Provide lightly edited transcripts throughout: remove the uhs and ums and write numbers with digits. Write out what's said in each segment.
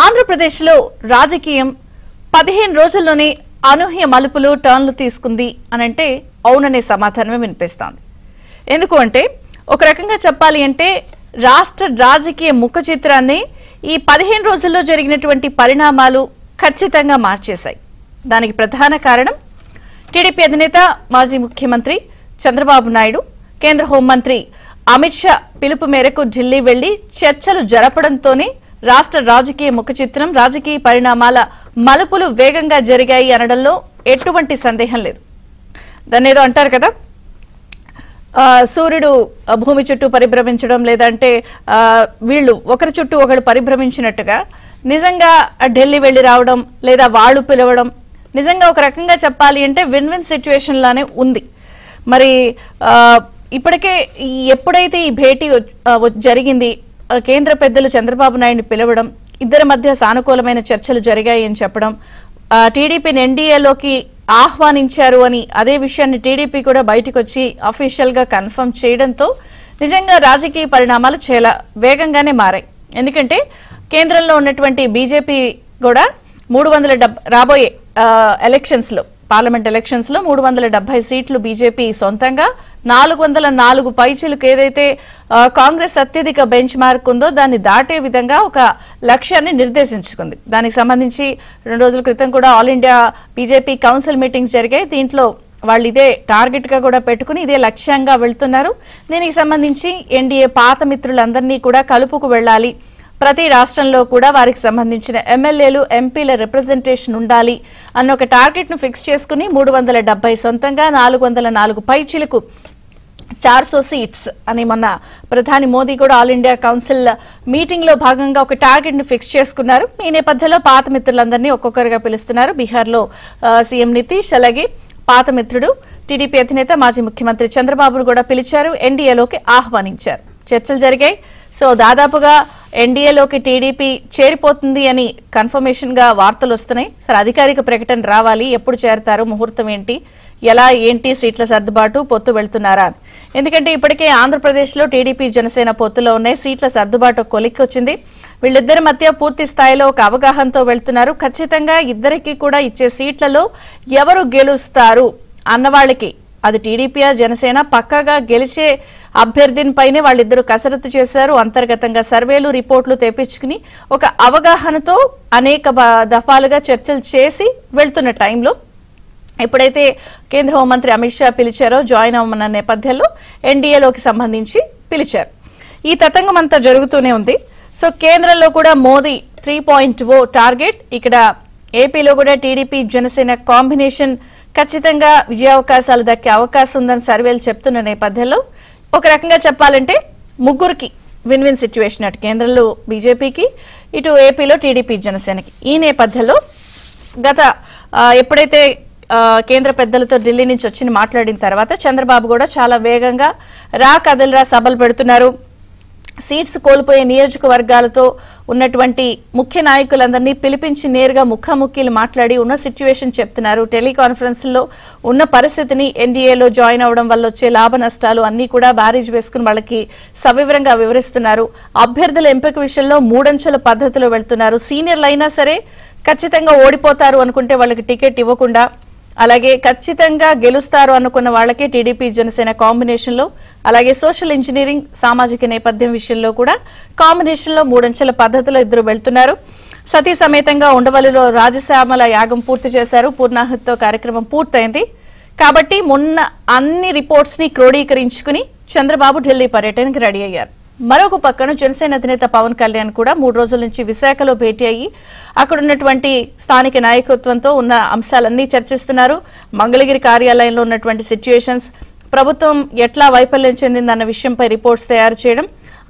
ఆంధ్రప్రదేశ్లో రాజకీయం 15 రోజుల్లోనే అనూహ్య మలుపులు టర్న్లు తీసుకుంది అనంటే అవుననే సమాధానమే వినిపిస్తోంది. ఎందుకు అంటే ఒక రకంగా చెప్పాలి అంటే రాష్ట్ర రాజకీయ ముఖ చిత్రాన్ని ఈ 15 రోజుల్లో జరిగినటువంటి పరిణామాలు ఖచ్చితంగా మార్చేశాయి. దానికి ప్రధాన కారణం టీడీపీ అధినేత మాజీ ముఖ్యమంత్రి చంద్రబాబు నాయుడు కేంద్ర హోంమంత్రి అమిత్ షా పిలుపు మేరకు ఢిల్లీ వెళ్లి చర్చలు జరపడంతోనే రాష్ట్ర రాజకీయ ముఖ చిత్రం రాజకీయ పరిణామాల మలుపులు వేగంగా జరిగాయి అనడంలో ఎటువంటి సందేహం లేదు. దాన్ని ఏదో అంటారు కదా, సూర్యుడు భూమి చుట్టూ పరిభ్రమించడం లేదంటే వీళ్ళు ఒకరి చుట్టూ ఒకరు పరిభ్రమించినట్టుగా నిజంగా ఢిల్లీ వెళ్లి రావడం లేదా వాళ్ళు పిలవడం నిజంగా ఒక రకంగా చెప్పాలి అంటే విన్ విన్ సిచ్యువేషన్ లానే ఉంది. మరి ఇప్పటికే ఎప్పుడైతే ఈ భేటీ జరిగింది, కేంద్ర పెద్దలు చంద్రబాబు నాయుడిని పిలవడం, ఇద్దరి మధ్య సానుకూలమైన చర్చలు జరిగాయి అని చెప్పడం, టీడీపీని ఎన్డీఏలోకి ఆహ్వానించారు అని అదే విషయాన్ని టీడీపీ కూడా బయటకు వచ్చి అఫీషియల్ గా కన్ఫర్మ్ చేయడంతో నిజంగా రాజకీయ పరిణామాలు చాలా వేగంగానే మారాయి. ఎందుకంటే కేంద్రంలో ఉన్నటువంటి బీజేపీ కూడా 370 రాబోయే ఎలక్షన్స్ లో పార్లమెంట్ ఎలక్షన్స్ లో 370 సీట్లు బీజేపీ సొంతంగా 404 పైచిలకు ఏదైతే కాంగ్రెస్ అత్యధిక బెంచ్ మార్క్ ఉందో దాన్ని దాటే విధంగా ఒక లక్ష్యాన్ని నిర్దేశించుకుంది. దానికి సంబంధించి 2 రోజుల క్రితం కూడా all India BJP council meetings జరిగాయి. దీంట్లో వాళ్ళు ఇదే టార్గెట్ గా కూడా పెట్టుకుని ఇదే లక్ష్యంగా వెళ్తున్నారు. దీనికి సంబంధించి ఎన్డీఏ పాత మిత్రులందరినీ కూడా కలుపుకు వెళ్లాలి, ప్రతి రాష్ట్రంలో కూడా వారికి సంబంధించిన ఎమ్మెల్యేలు ఎంపీల రిప్రజెంటేషన్ ఉండాలి అన్న ఒక టార్గెట్ ను ఫిక్స్ చేసుకుని 370 సొంతంగా 404 పైచిలకు 400 సీట్స్ అని మొన్న ప్రధాని మోదీ కూడా ఆల్ ఇండియా కౌన్సిల్ మీటింగ్ లో భాగంగా ఒక టార్గెట్ ను ఫిక్స్ చేసుకున్నారు. ఈ నేపథ్యంలో పాత మిత్రులందరినీ ఒక్కొక్కరుగా పిలుస్తున్నారు. బీహార్లో సీఎం నితీష్, అలాగే పాత మిత్రుడు టీడీపీ అధినేత మాజీ ముఖ్యమంత్రి చంద్రబాబును కూడా పిలిచారు, ఎన్డీఏలోకి ఆహ్వానించారు. చర్చలు జరిగాయి. సో దాదాపుగా ఎన్డీఏలోకి టీడీపీ చేరిపోతుంది అని కన్ఫర్మేషన్ గా వార్తలు వస్తున్నాయి. సరే, అధికారిక ప్రకటన రావాలి, ఎప్పుడు చేరతారు, ముహూర్తం ఏంటి, ఎలా ఏంటి, సీట్ల సర్దుబాటు, పొత్తు వెళ్తున్నారా? ఎందుకంటే ఇప్పటికే ఆంధ్రప్రదేశ్ లో టీడీపీ జనసేన పొత్తులో ఉన్నాయి. సీట్ల సర్దుబాటు కొలిక్కొచ్చింది. వీళ్ళిద్దరి మధ్య పూర్తి స్థాయిలో ఒక అవగాహనతో వెళ్తున్నారు. ఖచ్చితంగా ఇద్దరికి కూడా ఇచ్చే సీట్లలో ఎవరు గెలుస్తారు అన్న వాళ్ళకి, అది టీడీపీ జనసేన పక్కాగా గెలిచే అభ్యర్థిని పైనే వాళ్ళిద్దరూ కసరత్తు చేశారు. అంతర్గతంగా సర్వేలు రిపోర్టులు తెప్పించుకుని ఒక అవగాహనతో అనేక దఫాలుగా చర్చలు చేసి వెళ్తున్న టైంలో ఎప్పుడైతే కేంద్ర హోంమంత్రి అమిత్ షా పిలిచారో జాయిన్ అవ్వమన్న నేపథ్యంలో ఎన్డీఏలోకి సంబంధించి పిలిచారు. ఈ తతంగం అంతా జరుగుతూనే ఉంది. సో కేంద్రంలో కూడా మోదీ 3.0 టార్గెట్, ఇక్కడ ఏపీలో కూడా టీడీపీ జనసేన కాంబినేషన్ ఖచ్చితంగా విజయావకాశాలు దక్కే అవకాశం ఉందని సర్వేలు చెప్తున్న నేపథ్యంలో ఒక రకంగా చెప్పాలంటే ముగ్గురికి విన్ విన్ సిచ్యువేషన్, అటు కేంద్రంలో బీజేపీకి, ఇటు ఏపీలో టీడీపీ జనసేనకి. ఈ నేపథ్యంలో ఎప్పుడైతే కేంద్ర పెద్దలతో ఢిల్లీ నుంచి వచ్చి మాట్లాడిన తర్వాత చంద్రబాబు కూడా చాలా వేగంగా కదలరా సభలు పెడుతున్నారు. సీట్స్ కోల్పోయే నియోజకవర్గాలతో ఉన్నటువంటి ముఖ్య నాయకులందరినీ పిలిపించి నేరుగా ముఖాముఖిలు మాట్లాడి ఉన్న సిచ్యువేషన్ చెప్తున్నారు. టెలికాన్ఫరెన్స్ లో ఉన్న పరిస్థితిని, ఎన్డీఏలో జాయిన్ అవడం వల్ల వచ్చే లాభ నష్టాలు అన్ని కూడా బ్యారేజ్ వేసుకుని వాళ్ళకి సవివరంగా వివరిస్తున్నారు. అభ్యర్థుల ఎంపిక విషయంలో 3 అంచెల పద్ధతిలో వెళ్తున్నారు. సీనియర్లు అయినా సరే ఖచ్చితంగా ఓడిపోతారు అనుకుంటే వాళ్ళకి టికెట్ ఇవ్వకుండా, అలాగే ఖచ్చితంగా గెలుస్తారు అనుకున్న వాళ్ళకే టీడీపీ జనసేన కాంబినేషన్ లో, అలాగే సోషల్ ఇంజనీరింగ్ సామాజిక నేపథ్యం విషయంలో కూడా కాంబినేషన్ లో 3 అంచెల పద్ధతిలో ఇద్దరు వెళ్తున్నారు. సతీ సమేతంగా ఉండవల్లిలో రాజశ్యామల యాగం పూర్తి చేశారు. పూర్ణాహుతితో కార్యక్రమం పూర్తయింది. కాబట్టి మొన్న అన్ని రిపోర్ట్స్ ని క్రోడీకరించుకుని చంద్రబాబు ఢిల్లీ పర్యటనకి రెడీ అయ్యారు. మరొక పక్కన జనసేన అధినేత పవన్ కళ్యాణ్ కూడా 3 రోజుల నుంచి విశాఖలో భేటీ అయ్యి అక్కడ ఉన్నటువంటి స్థానిక నాయకత్వంతో ఉన్న అంశాలన్నీ చర్చిస్తున్నారు. మంగళగిరి కార్యాలయంలో ఉన్నటువంటి సిచ్యువేషన్స్, ప్రభుత్వం ఎట్లా వైఫల్యం చెందిందన్న విషయంపై రిపోర్ట్స్ తయారు చేయడం,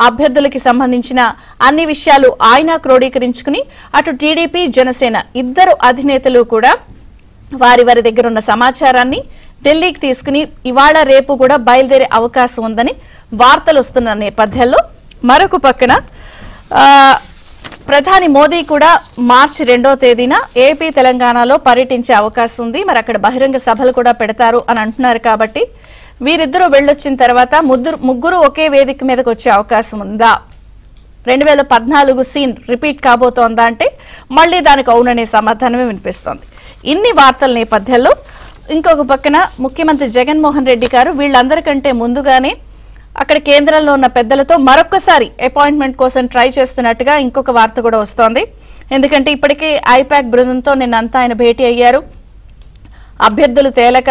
అభ్యర్థులకి సంబంధించిన అన్ని విషయాలు ఆయన క్రోడీకరించుకుని అటు టీడీపీ జనసేన ఇద్దరు అధినేతలు కూడా వారి దగ్గర ఉన్న సమాచారాన్ని ఢిల్లీకి తీసుకుని ఇవాళ రేపు కూడా బయలుదేరే అవకాశం ఉందని వార్తలు వస్తున్న నేపథ్యంలో మరొక పక్కన ప్రధాని మోదీ కూడా మార్చి 2వ తేదీన ఏపీ తెలంగాణలో పర్యటించే అవకాశం ఉంది. మరి అక్కడ బహిరంగ సభలు కూడా పెడతారు అని అంటున్నారు. కాబట్టి వీరిద్దరూ వెళ్ళొచ్చిన తర్వాత ముగ్గురు ఒకే వేదిక మీదకి వచ్చే అవకాశం ఉందా? 2014 సీన్ రిపీట్ కాబోతోందా అంటే మళ్ళీ దానికి అవుననే సమాధానమే వినిపిస్తోంది. ఇన్ని వార్తల నేపథ్యంలో ఇంకొక పక్కన ముఖ్యమంత్రి జగన్మోహన్ రెడ్డి గారు వీళ్ళందరికంటే ముందుగానే అక్కడ కేంద్రంలో ఉన్న పెద్దలతో మరొకసారి అపాయింట్మెంట్ కోసం ట్రై చేస్తున్నట్టుగా ఇంకొక వార్త కూడా వస్తోంది. ఎందుకంటే ఇప్పటికే ఐపాక్ బృందంతో నిన్నంతా ఆయన భేటీ అయ్యారు. అభ్యర్థులు తేలక,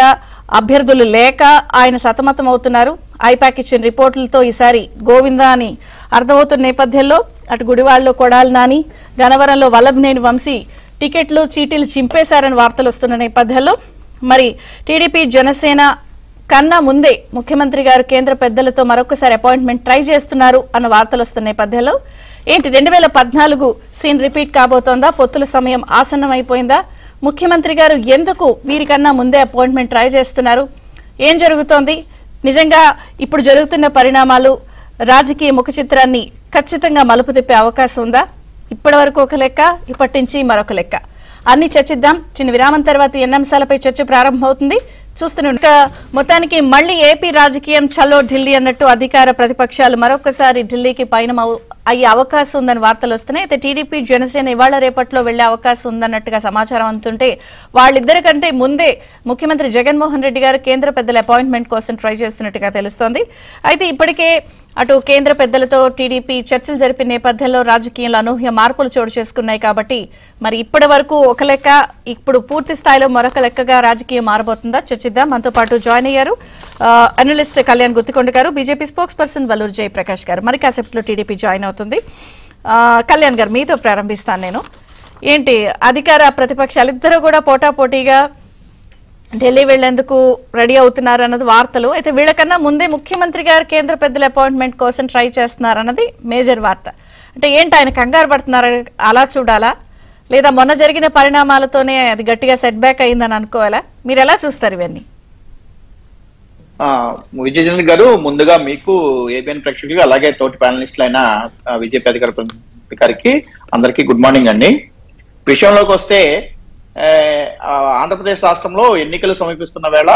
అభ్యర్థులు లేక ఆయన సతమతం అవుతున్నారు. ఐపాక్ ఇచ్చిన రిపోర్టులతో ఈసారి గోవిందా అని అర్థమవుతున్న నేపథ్యంలో అటు గుడివాడలో కొడాలి నాని, గనవరంలో వల్లభనేని వంశీ టికెట్లు చీటీలు చింపేశారని వార్తలు వస్తున్న నేపథ్యంలో మరి టీడీపీ జనసేన కన్నా ముందే ముఖ్యమంత్రి గారు కేంద్ర పెద్దలతో మరొకసారి అపాయింట్మెంట్ ట్రై చేస్తున్నారు అన్న వార్తలు వస్తున్న నేపథ్యంలో ఏంటి 2014 సీన్ రిపీట్ కాబోతోందా? పొత్తుల సమయం ఆసన్నమైపోయిందా? ముఖ్యమంత్రి గారు ఎందుకు వీరికన్నా ముందే అపాయింట్మెంట్ ట్రై చేస్తున్నారు? ఏం జరుగుతోంది? నిజంగా ఇప్పుడు జరుగుతున్న పరిణామాలు రాజకీయ ముఖ చిత్రాన్ని ఖచ్చితంగా మలుపు తిప్పే అవకాశం ఉందా? ఇప్పటి వరకు ఒక లెక్క, ఇప్పటి నుంచి మరొక లెక్క. అన్ని చర్చిద్దాం. చిన్న విరామం తర్వాత ఎన్ని అంశాలపై చర్చ ప్రారంభమవుతుంది చూస్తున్నాం. మొత్తానికి మళ్లీ ఏపీ రాజకీయం చలో ఢిల్లీ అన్నట్టు అధికార ప్రతిపక్షాలు మరొకసారి ఢిల్లీకి పయనం అయ్యే అవకాశం ఉందని వార్తలు వస్తున్నాయి. అయితే టీడీపీ జనసేన ఇవాళ రేపట్లో వెళ్లే అవకాశం ఉందన్నట్టుగా సమాచారం అందుతుంటే వాళ్ళిద్దరికంటే ముందే ముఖ్యమంత్రి జగన్మోహన్ రెడ్డి గారు కేంద్ర పెద్దల అపాయింట్మెంట్ కోసం ట్రై చేస్తున్నట్టుగా తెలుస్తోంది. అయితే ఇప్పటికే అటు కేంద్ర పెద్దలతో టీడీపీ చర్చలు జరిపిన నేపథ్యంలో రాజకీయంలో అనూహ్య మార్పులు చోటు చేసుకున్నాయి. కాబట్టి మరి ఇప్పటి వరకు ఒక లెక్క, ఇప్పుడు పూర్తి స్థాయిలో మరొక లెక్కగా రాజకీయం మారబోతుందా చర్చిద్దాం. మనతో పాటు జాయిన్ అయ్యారు అనలిస్ట్ కళ్యాణ్ గుత్తికొండ గారు, BJP spokes person Valluru Jayaprakash గారు. మరి కాసేపట్లో టీడీపీ జాయిన్ అవుతుంది. కళ్యాణ్ గారు, మీతో ప్రారంభిస్తాను నేను. ఏంటి అధికార ప్రతిపక్షాలు ఇద్దరు కూడా పోటాపోటీగా ఢిల్లీ వెళ్లేందుకు రెడీ అవుతున్నారు అన్నది వార్తలు. అయితే వీళ్ళకన్నా ముందే ముఖ్యమంత్రి గారు కేంద్ర పెద్దల అపాయింట్మెంట్ కోసం ట్రై చేస్తున్నారు అన్నది మేజర్ వార్త. అంటే ఏంటి ఆయన కంగారు పడుతున్నారు అలా చూడాలా, లేదా మొన్న జరిగిన పరిణామాలతోనే అది గట్టిగా సెట్ బ్యాక్ అయిందని అనుకోవాలా? మీరు ఎలా చూస్తారు ఇవన్నీ? విజయచంద్ర గారు, ముందుగా మీకు ఏబిఎన్ ప్రేక్షకులు అలాగే తోటి ప్యానలిస్టులైన విజేపీ అధికార గారికి అందరికీ గుడ్ మార్నింగ్ అండి. విషయంలోకి వస్తే ఆంధ్రప్రదేశ్ రాష్ట్రంలో ఎన్నికలు సమీపిస్తున్న వేళ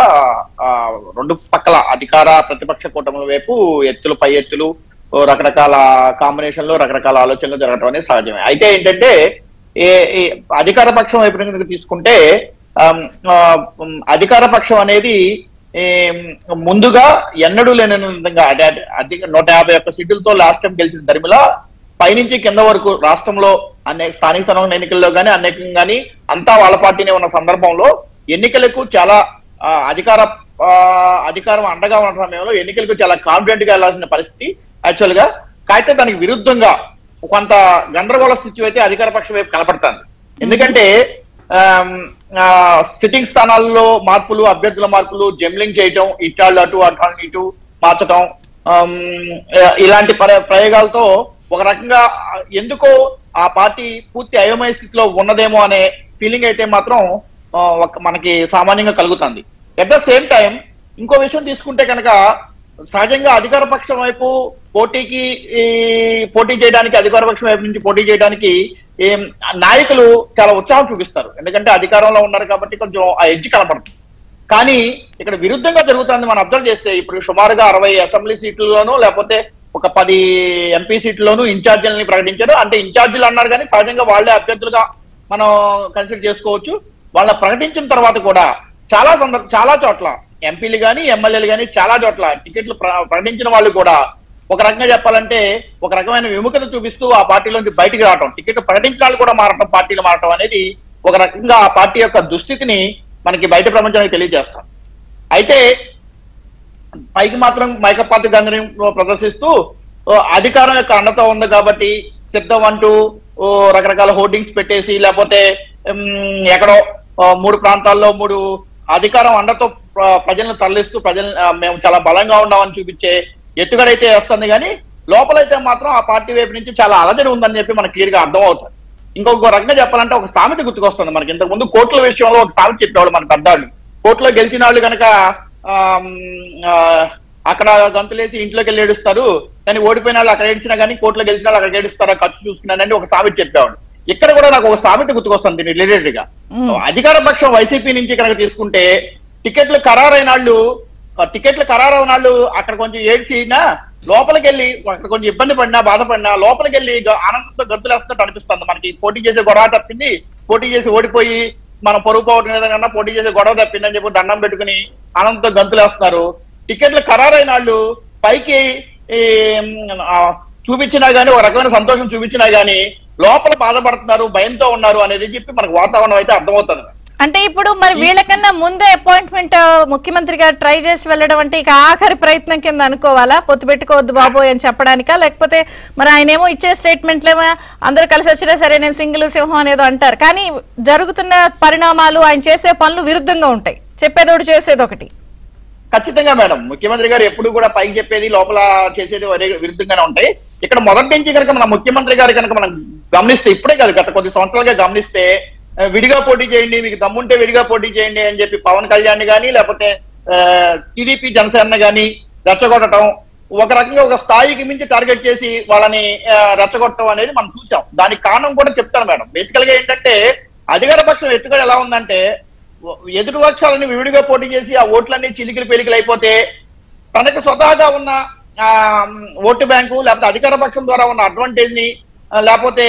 రెండు పక్కల అధికార ప్రతిపక్ష కూటముల వైపు ఎత్తులు పై ఎత్తులు, రకరకాల కాంబినేషన్లు, రకరకాల ఆలోచనలు జరగడం అనేది సహజమే. అయితే ఏంటంటే అధికార పక్షం వైపు తీసుకుంటే అధికార పక్షం అనేది ముందుగా ఎన్నడూ లేని విధంగా 151 సీట్లతో లాస్ట్ టైం గెలిచిన దరిమిల పైనుంచి కింద వరకు రాష్ట్రంలో అనేక స్థానిక సంస్థల ఎన్నికల్లో కానీ అనేకం కానీ అంతా వాళ్ళ పార్టీనే ఉన్న సందర్భంలో ఎన్నికలకు చాలా అధికారం అండగా ఉన్న సమయంలో ఎన్నికలకు చాలా కాన్ఫిడెంట్ గా వెళ్లాల్సిన పరిస్థితి యాక్చువల్ గా. అయితే దానికి విరుద్ధంగా కొంత గందరగోళ స్థితి అయితే అధికార పక్షం వైపు కనపడుతుంది. ఎందుకంటే సిట్టింగ్ స్థానాల్లో మార్పులు, అభ్యర్థుల మార్పులు, జంబ్లింగ్ చేయటం, ఇటాళ్ళు అటు అటు ఇటు మార్చడం, ఇలాంటి ప్రయోగాలతో ఒక రకంగా ఎందుకో ఆ పార్టీ పూర్తి అయోమయ స్థితిలో ఉన్నదేమో అనే ఫీలింగ్ అయితే మాత్రం మనకి సామాన్యంగా కలుగుతుంది. అట్ ద సేమ్ టైం ఇంకో విషయం తీసుకుంటే కనుక సహజంగా అధికార పక్షం వైపు పోటీ చేయడానికి, అధికార పక్షం వైపు నుంచి పోటీ చేయడానికి నాయకులు చాలా ఉత్సాహం చూపిస్తారు. ఎందుకంటే అధికారంలో ఉన్నారు కాబట్టి కొంచెం ఆ ఎడ్జ్ కనపడుతుంది. కానీ ఇక్కడ విరుద్ధంగా జరుగుతుంది. మనం అబ్జర్వ్ చేస్తే ఇప్పుడు సుమారుగా 60 అసెంబ్లీ సీట్లలోనూ లేకపోతే ఒక 10 ఎంపీ సీట్లలోనూ ఇన్ఛార్జీలని ప్రకటించారు. అంటే ఇన్ఛార్జీలు అన్నారు కానీ సహజంగా వాళ్లే అభ్యర్థులుగా మనం కన్సిడర్ చేసుకోవచ్చు. వాళ్ళ ప్రకటించిన తర్వాత కూడా చాలా చోట్ల ఎంపీలు కానీ ఎమ్మెల్యేలు కానీ చాలా చోట్ల టికెట్లు ప్రకటించిన వాళ్ళు కూడా ఒక రకంగా చెప్పాలంటే ఒక రకమైన విముఖత చూపిస్తూ ఆ పార్టీలోంచి బయటికి రావటం, టికెట్ ప్రకటించిన వాళ్ళు కూడా మారటం, పార్టీలు మారటం అనేది ఒక రకంగా ఆ పార్టీ యొక్క దుస్థితిని మనకి బయట ప్రపంచానికి తెలియజేస్తాం. అయితే పైకి మాత్రం మైకపాటి గంధర్యం ప్రదర్శిస్తూ అధికారం యొక్క అండతో ఉంది కాబట్టి సిద్ధం అంటూ రకరకాల హోర్డింగ్స్ పెట్టేసి లేకపోతే ఎక్కడో 3 ప్రాంతాల్లో 3 అధికారం అండతో ప్రజలను తరలిస్తూ మేము చాలా బలంగా ఉన్నామని చూపించే ఎత్తుగడైతే వేస్తుంది. కానీ లోపలైతే మాత్రం ఆ పార్టీ వైపు నుంచి చాలా అలజడి ఉందని చెప్పి మనకు క్లియర్ గా అర్థం అవుతుంది. ఇంకొక రకంగా చెప్పాలంటే ఒక సామెత గుర్తుకొస్తుంది మనకి. ఇంతకు ముందు కోట్ల విషయంలో ఒక సామెత చెప్పేవాళ్ళు మన పెద్దవాళ్ళు. కోర్టులో గెలిచిన వాళ్ళు కనుక అక్కడ గంతులేసి ఇంట్లోకి వెళ్ళి ఏడుస్తారు, కానీ ఓడిపోయిన వాళ్ళు అక్కడ ఏడిచినా కానీ కోర్టులో గెలిచిన వాళ్ళు అక్కడ ఏడుస్తారా ఖర్చు చూసుకున్నానని ఒక సామెత చెప్పేవాడు. ఇక్కడ కూడా నాకు ఒక సామెత గుర్తుకొస్తుంది రిలేటెడ్ గా. అధికార పక్షం వైసీపీ నుంచి కనుక తీసుకుంటే టికెట్లు ఖరారైన వాళ్ళు టికెట్లు ఖరారు వాళ్ళు అక్కడ కొంచెం ఏడ్చినా లోపలికి వెళ్ళి అక్కడ కొంచెం ఇబ్బంది పడినా బాధపడినా లోపలికి వెళ్ళి ఆనందంతో గంతులు వేస్తున్నట్టు అనిపిస్తుంది. మనకి పోటీ చేసే గొడవ తప్పింది, పోటీ చేసి ఓడిపోయి మనం పరుగు పోవడం విధంగా పోటీ చేసే గొడవ తప్పిందని చెప్పి దండం పెట్టుకుని ఆనందంతో గంతులు వేస్తున్నారు. టికెట్లు ఖరారైన వాళ్ళు పైకి చూపించినా గానీ ఒక రకమైన సంతోషం చూపించినా గానీ లోపల బాధపడుతున్నారు, భయంతో ఉన్నారు అనేది చెప్పి మనకు వాతావరణం అయితే అర్థమవుతుంది. అంటే ఇప్పుడు మరి వీళ్ళకన్నా ముందే అపాయింట్మెంట్ ముఖ్యమంత్రి గారు ట్రై చేసి వెళ్ళడం అంటే ఇక ఆఖరి ప్రయత్నం కింద అనుకోవాలా? పొత్తు పెట్టుకోవద్దు బాబోయ్ అని చెప్పడానికా, లేకపోతే మరి ఆయన ఏమో ఇచ్చే స్టేట్మెంట్లేమో అందరూ కలిసి వచ్చినా సరే నేను సింగిల్ సింహం అనేదో అంటారు, కానీ జరుగుతున్న పరిణామాలు ఆయన చేసే పనులు విరుద్ధంగా ఉంటాయి, చెప్పేదోటి చేసేది ఒకటి. ఖచ్చితంగా మేడం, ముఖ్యమంత్రి గారు ఎప్పుడు కూడా పైకి చెప్పేది లోపల చేసేది విరుద్ధంగానే ఉంటాయి. ఇక్కడ మొదటి నుంచి కనుక మన ముఖ్యమంత్రి గారు కనుక మనం గమనిస్తే, ఇప్పుడే కాదు గత కొద్ది సంవత్సరాలుగా గమనిస్తే, విడిగా పోటీ చేయండి, మీకు దమ్ముంటే విడిగా పోటీ చేయండి అని చెప్పి పవన్ కళ్యాణ్ గానీ లేకపోతే టీడీపీ జనసేన గానీ రెచ్చగొట్టడం, ఒక రకంగా ఒక స్థాయికి మించి టార్గెట్ చేసి వాళ్ళని రెచ్చగొట్టడం అనేది మనం చూసాం. దానికి కారణం కూడా చెప్తాను మేడం. బేసికల్ గా ఏంటంటే అధికార పక్షం ఎత్తుగడ ఎలా ఉందంటే, ఎదుటి పక్షాలని విడిగా పోటీ చేసి ఆ ఓట్లన్నీ చిలికిలు పెలికలు అయిపోతే తనకు స్వతహాగా ఉన్న ఓటు బ్యాంకు లేకపోతే అధికార పక్షం ద్వారా ఉన్న అడ్వాంటేజ్ ని లేకపోతే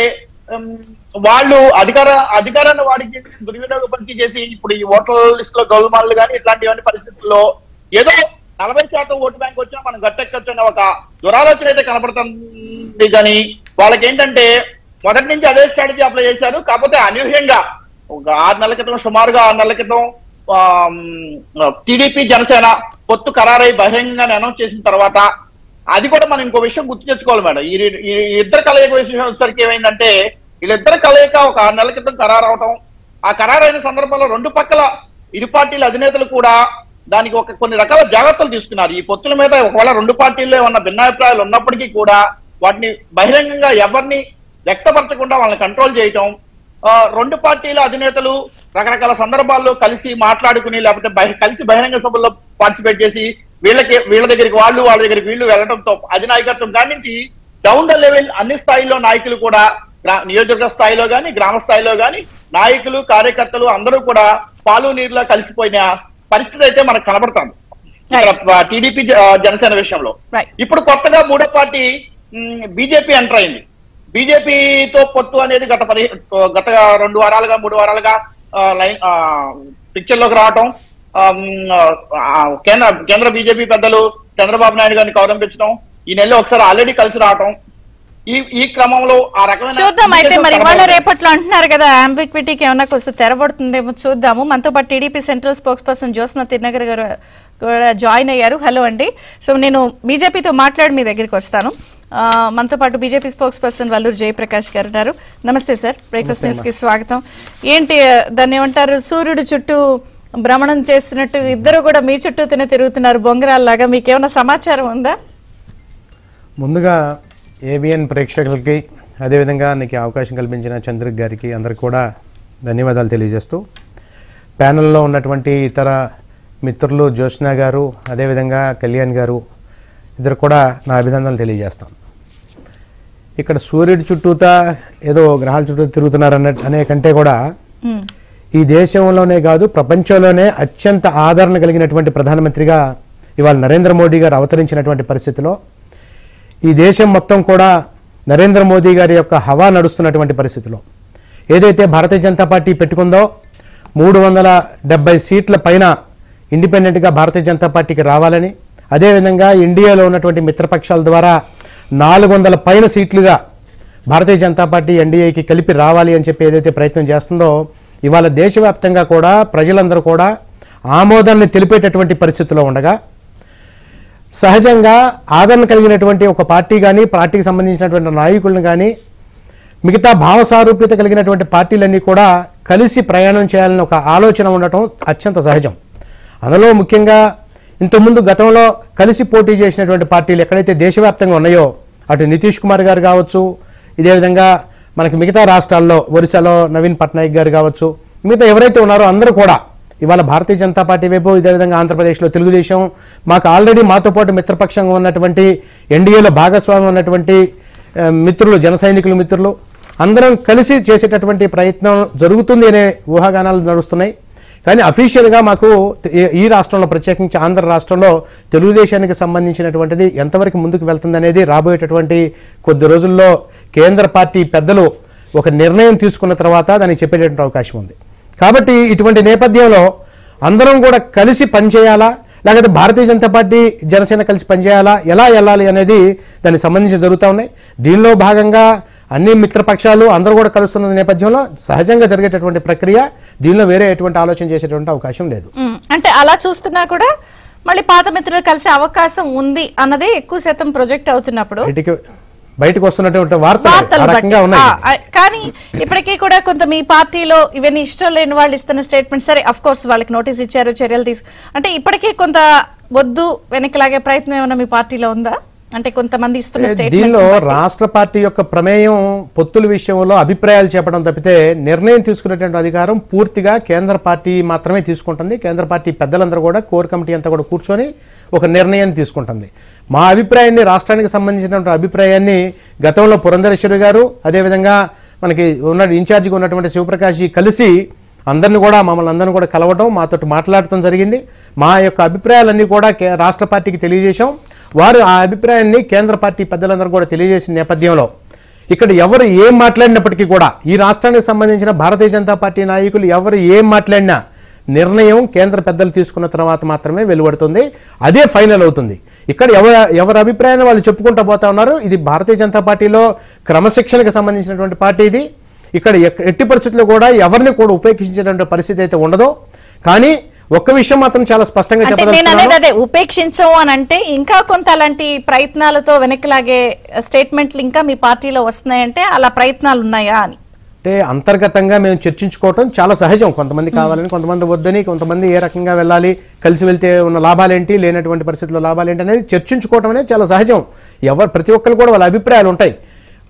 వాళ్ళు అధికారాన్ని వాడికి దుర్వినియోగపరిచి చేసి ఇప్పుడు ఈ ఓటర్ లిస్ట్ లో గౌల్మాలు కానీ ఇట్లాంటివన్నీ పరిస్థితుల్లో ఏదో 40% ఓటు బ్యాంక్ వచ్చినా మనం గట్టెక్కచ్చు అనే ఒక దురాలోచన అయితే కనపడుతుంది. కానీ వాళ్ళకి ఏంటంటే మొదటి నుంచి అదే స్ట్రాటజీ అప్లై చేశారు. కాకపోతే అనూహ్యంగా ఒక 6 నెలల క్రితం, సుమారుగా 6 నెలల క్రితం టీడీపీ జనసేన పొత్తు ఖరారై బహిరంగంగా అనౌన్స్ చేసిన తర్వాత అది కూడా మనం ఇంకో విషయం గుర్తు తెచ్చుకోవాలి మేడం. ఈ ఇద్దరు కలయిక విషయం వచ్చేసరికి ఏమైందంటే, వీళ్ళిద్దరు కలయిక ఒక 6 నెలల క్రితం ఖరారు అవటం, ఆ ఖరారైన సందర్భంలో రెండు పక్కల ఇరు పార్టీల అధినేతలు కూడా దానికి కొన్ని రకాల జాగ్రత్తలు తీసుకున్నారు. ఈ పొత్తుల మీద ఒకవేళ రెండు పార్టీల్లో ఉన్న భిన్నాభిప్రాయాలు ఉన్నప్పటికీ కూడా వాటిని బహిరంగంగా ఎవరిని వ్యక్తపరచకుండా వాళ్ళని కంట్రోల్ చేయటం, రెండు పార్టీల అధినేతలు రకరకాల సందర్భాల్లో కలిసి మాట్లాడుకుని లేకపోతే కలిసి బహిరంగ సభల్లో పార్టిసిపేట్ చేసి వీళ్ళ దగ్గరికి వాళ్ళ దగ్గరికి వీళ్ళు వెళ్ళడంతో అధినాయకత్వం దాని నుంచి డౌన్ ద లెవెల్ అన్ని స్థాయిల్లో నాయకులు కూడా నియోజకవర్గ స్థాయిలో గాని గ్రామ స్థాయిలో గాని నాయకులు కార్యకర్తలు అందరూ కూడా పాలు నీరులో కలిసిపోయిన పరిస్థితి అయితే మనకు కనబడుతుంది టీడీపీ జనసేన విషయంలో. ఇప్పుడు కొత్తగా మూడో పార్టీ బీజేపీ ఎంటర్ అయింది. బీజేపీతో పొత్తు అనేది గత 2 వారాలుగా 3 వారాలుగా పిక్చర్ లోకి రావటం, కేంద్ర బీజేపీ పెద్దలు చంద్రబాబు నాయుడు గారిని కౌరంపించడం, ఈ నెలలో ఒకసారి ఆల్రెడీ కలిసి రావటం, ఈ క్రమంలో ఆ రకమైన చూద్దాం. అయితే మరి ఇవాళ రేపట్లో అంటున్నారు కదా అంబిక్విటీకి ఏమన్నా కొంచెం తెరబడుతుందేమో చూద్దాము. మనతో పాటు TDP central spokes person Jyotsna Thirunagar గారు కూడా జాయిన్ అయ్యారు. హలో అండి. సో నేను బీజేపీతో మాట్లాడి మీ దగ్గరికి వస్తాను. మనతో పాటు BJP spokes person Valluru Jayaprakash గారు ఉన్నారు. నమస్తే సార్, బ్రేక్ఫాస్ట్ న్యూస్ కి స్వాగతం. ఏంటి దాన్ని ఏమంటారు, సూర్యుడు చుట్టూ భ్రమణం చేస్తున్నట్టు ఇద్దరు కూడా మీ చుట్టూతోనే తిరుగుతున్నారు బొంగరాల్లాగా, మీకేమైనా సమాచారం ఉందా? ముందుగా ఏబిఎన్ ప్రేక్షకులకి అదేవిధంగా నీకు అవకాశం కల్పించిన చంద్రిక్ గారికి అందరికి కూడా ధన్యవాదాలు తెలియజేస్తూ, ప్యానెల్లో ఉన్నటువంటి ఇతర మిత్రులు జ్యోత్స్న గారు అదేవిధంగా కళ్యాణ్ గారు ఇద్దరు కూడా నా అభినందనలు తెలియజేస్తాను. ఇక్కడ సూర్యుడి చుట్టూతా ఏదో గ్రహాల చుట్టూ తిరుగుతున్నారు అనే కంటే కూడా ఈ దేశంలోనే కాదు ప్రపంచంలోనే అత్యంత ఆదరణ కలిగినటువంటి ప్రధానమంత్రిగా ఇవాళ నరేంద్ర మోడీ గారు అవతరించినటువంటి పరిస్థితిలో ఈ దేశం మొత్తం కూడా నరేంద్ర మోదీ గారి యొక్క హవా నడుస్తున్నటువంటి పరిస్థితిలో ఏదైతే భారతీయ జనతా పార్టీ పెట్టుకుందో 370 సీట్ల పైన ఇండిపెండెంట్గా భారతీయ జనతా పార్టీకి రావాలని, అదేవిధంగా ఇండియాలో ఉన్నటువంటి మిత్రపక్షాల ద్వారా 400 పైన సీట్లుగా భారతీయ జనతా పార్టీ ఎన్డీఏకి కలిపి రావాలి అని చెప్పి ఏదైతే ప్రయత్నం చేస్తుందో ఇవాళ దేశవ్యాప్తంగా కూడా ప్రజలందరూ కూడా ఆమోదాన్ని తెలిపేటటువంటి పరిస్థితిలో ఉండగా, సహజంగా ఆదరణ కలిగినటువంటి ఒక పార్టీ కానీ పార్టీకి సంబంధించినటువంటి నాయకులను కానీ మిగతా భావసారూప్యత కలిగినటువంటి పార్టీలన్నీ కూడా కలిసి ప్రయాణం చేయాలని ఒక ఆలోచన ఉండటం అత్యంత సహజం. అందులో ముఖ్యంగా ఇంతకుముందు గతంలో కలిసి పోటీ చేసినటువంటి పార్టీలు ఎక్కడైతే దేశవ్యాప్తంగా ఉన్నాయో అటు నితీష్ కుమార్ గారు కావచ్చు, ఇదే విధంగా మనకి మిగతా రాష్ట్రాల్లో ఒరిస్సాలో నవీన్ పట్నాయక్ గారు కావచ్చు, మిగతా ఎవరైతే ఉన్నారో అందరూ కూడా ఇవాళ భారతీయ జనతా పార్టీ వైపు, ఇదేవిధంగా ఆంధ్రప్రదేశ్లో తెలుగుదేశం, మాకు ఆల్రెడీ మాతో పాటు మిత్రపక్షంగా ఉన్నటువంటి ఎన్డీఏలో భాగస్వామ్యం ఉన్నటువంటి మిత్రులు, జన సైనికులు మిత్రులు అందరం కలిసి చేసేటటువంటి ప్రయత్నం జరుగుతుంది అనే ఊహాగానాలు నడుస్తున్నాయి. కానీ అఫీషియల్గా మాకు ఈ రాష్ట్రంలో ప్రత్యేకించి ఆంధ్ర రాష్ట్రంలో తెలుగుదేశానికి సంబంధించినటువంటిది ఎంతవరకు ముందుకు వెళ్తుందనేది రాబోయేటటువంటి కొద్ది రోజుల్లో కేంద్ర పార్టీ పెద్దలు ఒక నిర్ణయం తీసుకున్న తర్వాత దానికి చెప్పేటటువంటి అవకాశం ఉంది. కాబట్టి ఇటువంటి నేపథ్యంలో అందరం కూడా కలిసి పనిచేయాలా, లేకపోతే భారతీయ జనతా పార్టీ జనసేన కలిసి పనిచేయాలా, ఎలా వెళ్ళాలి అనేది దానికి సంబంధించి జరుగుతూ ఉన్నాయి. దీనిలో భాగంగా అన్ని మిత్రపక్షాలు అందరూ కూడా కలుస్తున్న నేపథ్యంలో సహజంగా జరిగేటటువంటి ప్రక్రియ, దీనిలో వేరే ఎటువంటి ఆలోచన చేసేటువంటి అవకాశం లేదు. అంటే అలా చూస్తున్నా కూడా మళ్ళీ పాత మిత్రులు కలిసే అవకాశం ఉంది అన్నదే ఎక్కువ శాతం ప్రొజెక్ట్ అవుతున్నప్పుడు బయటకు వస్తున్నటువంటి వార్తలు ఉన్నాయి. కానీ ఇప్పటికీ కూడా కొంత మీ పార్టీలో ఇవన్నీ ఇష్టం లేని వాళ్ళు ఇస్తున్న స్టేట్మెంట్, సరే అఫ్ కోర్స్ వాళ్ళకి నోటీస్ ఇచ్చారు, చర్యలు అంటే ఇప్పటికీ కొంత వద్దు వెనక్కిలాగే ప్రయత్నం ఏమైనా మీ పార్టీలో ఉందా? అంటే కొంతమంది ఇస్తున్న దీనిలో రాష్ట్ర పార్టీ యొక్క ప్రమేయం పొత్తుల విషయంలో అభిప్రాయాలు చెప్పడం తప్పితే నిర్ణయం తీసుకునేటువంటి అధికారం పూర్తిగా కేంద్ర పార్టీ మాత్రమే తీసుకుంటుంది. కేంద్ర పార్టీ పెద్దలందరూ కూడా కోర్ కమిటీ అంతా కూడా కూర్చొని ఒక నిర్ణయాన్ని తీసుకుంటుంది. మా అభిప్రాయాన్ని, రాష్ట్రానికి సంబంధించినటువంటి అభిప్రాయాన్ని గతంలో పురంధరేశ్వరి గారు, అదేవిధంగా మనకి ఇన్ఛార్జిగా ఉన్నటువంటి శివప్రకాష్ కలిసి అందరిని కూడా మమ్మల్ని అందరిని కూడా కలవడం, మాతో మాట్లాడటం జరిగింది. మా యొక్క అభిప్రాయాలన్నీ కూడా రాష్ట్ర పార్టీకి తెలియజేశాం. వారు ఆ అభిప్రాయాన్ని కేంద్ర పార్టీ పెద్దలందరూ కూడా తెలియజేసిన నేపథ్యంలో ఇక్కడ ఎవరు ఏం మాట్లాడినప్పటికీ కూడా ఈ రాష్ట్రానికి సంబంధించిన భారతీయ జనతా పార్టీ నాయకులు ఎవరు ఏం మాట్లాడినా నిర్ణయం కేంద్ర పెద్దలు తీసుకున్న తర్వాత మాత్రమే వెలువడుతుంది. అదే ఫైనల్ అవుతుంది. ఇక్కడ ఎవరి అభిప్రాయాన్ని వాళ్ళు చెప్పుకుంటూ పోతా ఉన్నారు. ఇది భారతీయ జనతా పార్టీలో క్రమశిక్షణకు సంబంధించినటువంటి పార్టీ. ఇది ఇక్కడ ఎట్టి పరిస్థితుల్లో కూడా ఎవరిని కూడా ఉపేక్షించేటువంటి పరిస్థితి అయితే ఉండదు. కానీ ఒక్క విషయం మాత్రం చాలా స్పష్టంగా చెప్పాలి, ఉపేక్షించవు అని అంటే ఇంకా కొంత అలాంటి ప్రయత్నాలతో వెనక్కిలాగే స్టేట్మెంట్లు ఇంకా మీ పార్టీలో వస్తున్నాయంటే అలా ప్రయత్నాలు ఉన్నాయా అని అంటే అంతర్గతంగా మేము చర్చించుకోవటం చాలా సహజం. కొంతమంది కావాలని, కొంతమంది వద్దని, కొంతమంది ఏ రకంగా వెళ్ళాలి, కలిసి వెళ్తే ఉన్న లాభాలేంటి, లేనటువంటి పరిస్థితుల్లో లాభాలేంటి అనేది చర్చించుకోవటం అనేది చాలా సహజం. ప్రతి ఒక్కరు కూడా వాళ్ళ అభిప్రాయాలు ఉంటాయి.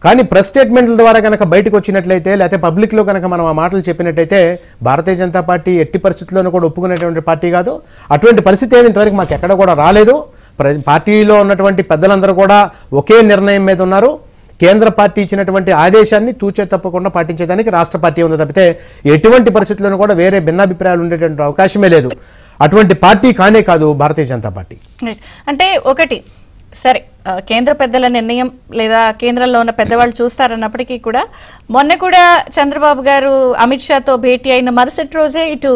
కానీ ప్రెస్ స్టేట్మెంట్ల ద్వారా కనుక బయటకు వచ్చినట్లయితే, లేకపోతే పబ్లిక్లో కనుక మనం ఆ మాటలు చెప్పినట్టయితే భారతీయ జనతా పార్టీ ఎట్టి పరిస్థితుల్లోనూ కూడా ఒప్పుకునేటువంటి పార్టీ కాదు. అటువంటి పరిస్థితి ఏమి ఇంతవరకు మాకు ఎక్కడ కూడా రాలేదు. పార్టీలో ఉన్నటువంటి పెద్దలందరూ కూడా ఒకే నిర్ణయం మీద ఉన్నారు. కేంద్ర పార్టీ ఇచ్చినటువంటి ఆదేశాన్ని తూచే తప్పకుండా పాటించేదానికి రాష్ట్ర పార్టీ ఉంది తప్పితే ఎటువంటి పరిస్థితుల్లోనూ కూడా వేరే భిన్నాభిప్రాయాలు ఉండేటువంటి అవకాశమే లేదు. అటువంటి పార్టీ కానే కాదు భారతీయ జనతా పార్టీ. అంటే ఒకటి సరే, కేంద్ర పెద్దల నిర్ణయం లేదా కేంద్రంలో ఉన్న పెద్దవాళ్ళు చూస్తారన్నప్పటికీ కూడా మొన్న కూడా చంద్రబాబు గారు అమిత్ షాతో భేటీ అయిన మరుసటి రోజే ఇటు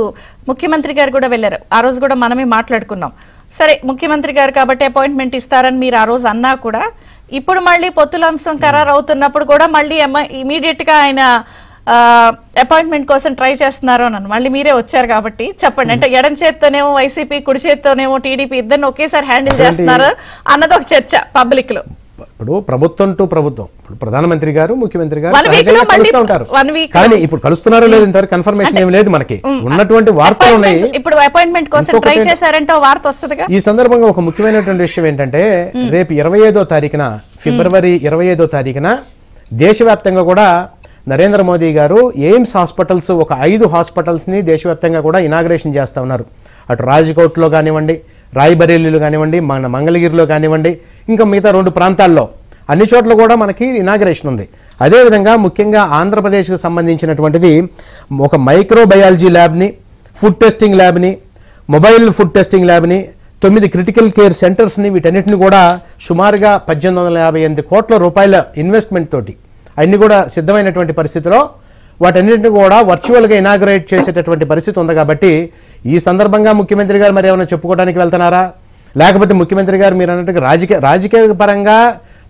ముఖ్యమంత్రి గారు కూడా వెళ్లారు. ఆ రోజు కూడా మనమే మాట్లాడుకున్నాం. సరే, ముఖ్యమంత్రి గారు కాబట్టి అపాయింట్మెంట్ ఇస్తారని మీరు ఆ రోజు అన్నా కూడా ఇప్పుడు మళ్ళీ పొత్తుల అంశం ఖరారు అవుతున్నప్పుడు కూడా మళ్ళీ ఇమీడియట్ గా ఆయన అపాయింట్మెంట్ కోసం ట్రై చేస్తున్నారు అని మళ్ళీ మీరే వచ్చారు కాబట్టి చెప్పండి. అంటే ఎడం చేత్తోనేమో వైసీపీ, కుడి చేత్తోనేమో టీడీపీ ఇద్దరిని ఒకేసారి హ్యాండిల్ చేస్తున్నారు అన్నది ఒక చర్చ పబ్లిక్ లో. ఇప్పుడు ప్రభుత్వం టు ప్రభుత్వం, ఇప్పుడు ప్రధానమంత్రి గారు, ముఖ్యమంత్రి గారు ఉంటారు. కానీ ఇప్పుడు కలుస్తున్నారో లేదు ఇంతవరకు కన్ఫర్మేషన్ ఏం లేదు. మనకి ఉన్నటువంటి వార్తలు ఉన్నాయి. ఇప్పుడు అపాయింట్మెంట్ కోసం ట్రై చేశారంటే వార్త వస్తుంది. ఈ సందర్భంగా ఒక ముఖ్యమైనటువంటి విషయం ఏంటంటే రేపు 25వ తారీఖున, ఫిబ్రవరి 25వ తారీఖున దేశవ్యాప్తంగా కూడా నరేంద్ర మోదీ గారు ఎయిమ్స్ హాస్పిటల్స్, ఒక 5 హాస్పిటల్స్ని దేశవ్యాప్తంగా కూడా ఇనాగ్రేషన్ చేస్తూ ఉన్నారు. అటు రాజ్కోట్లో కానివ్వండి, రాయ్బరేలీలో కానివ్వండి, మన మంగళగిరిలో కానివ్వండి, ఇంకా మిగతా 2 ప్రాంతాల్లో అన్ని చోట్ల కూడా మనకి ఇనాగ్రేషన్ ఉంది. అదేవిధంగా ముఖ్యంగా ఆంధ్రప్రదేశ్కు సంబంధించినటువంటిది ఒక మైక్రోబయాలజీ ల్యాబ్ని, ఫుడ్ టెస్టింగ్ ల్యాబ్ని, మొబైల్ ఫుడ్ టెస్టింగ్ ల్యాబ్ని, 9 క్రిటికల్ కేర్ సెంటర్స్ని, వీటన్నిటిని కూడా సుమారుగా 1858 కోట్ల రూపాయల ఇన్వెస్ట్మెంట్ తోటి అన్ని కూడా సిద్ధమైనటువంటి పరిస్థితిలో వాటన్నింటినీ కూడా వర్చువల్గా ఇనాగ్రేట్ చేసేటటువంటి పరిస్థితి ఉంది. కాబట్టి ఈ సందర్భంగా ముఖ్యమంత్రి గారు మరి ఏమైనా చెప్పుకోవడానికి వెళ్తున్నారా, లేకపోతే ముఖ్యమంత్రి గారు మీరు అన్నట్టుగా రాజకీయ పరంగా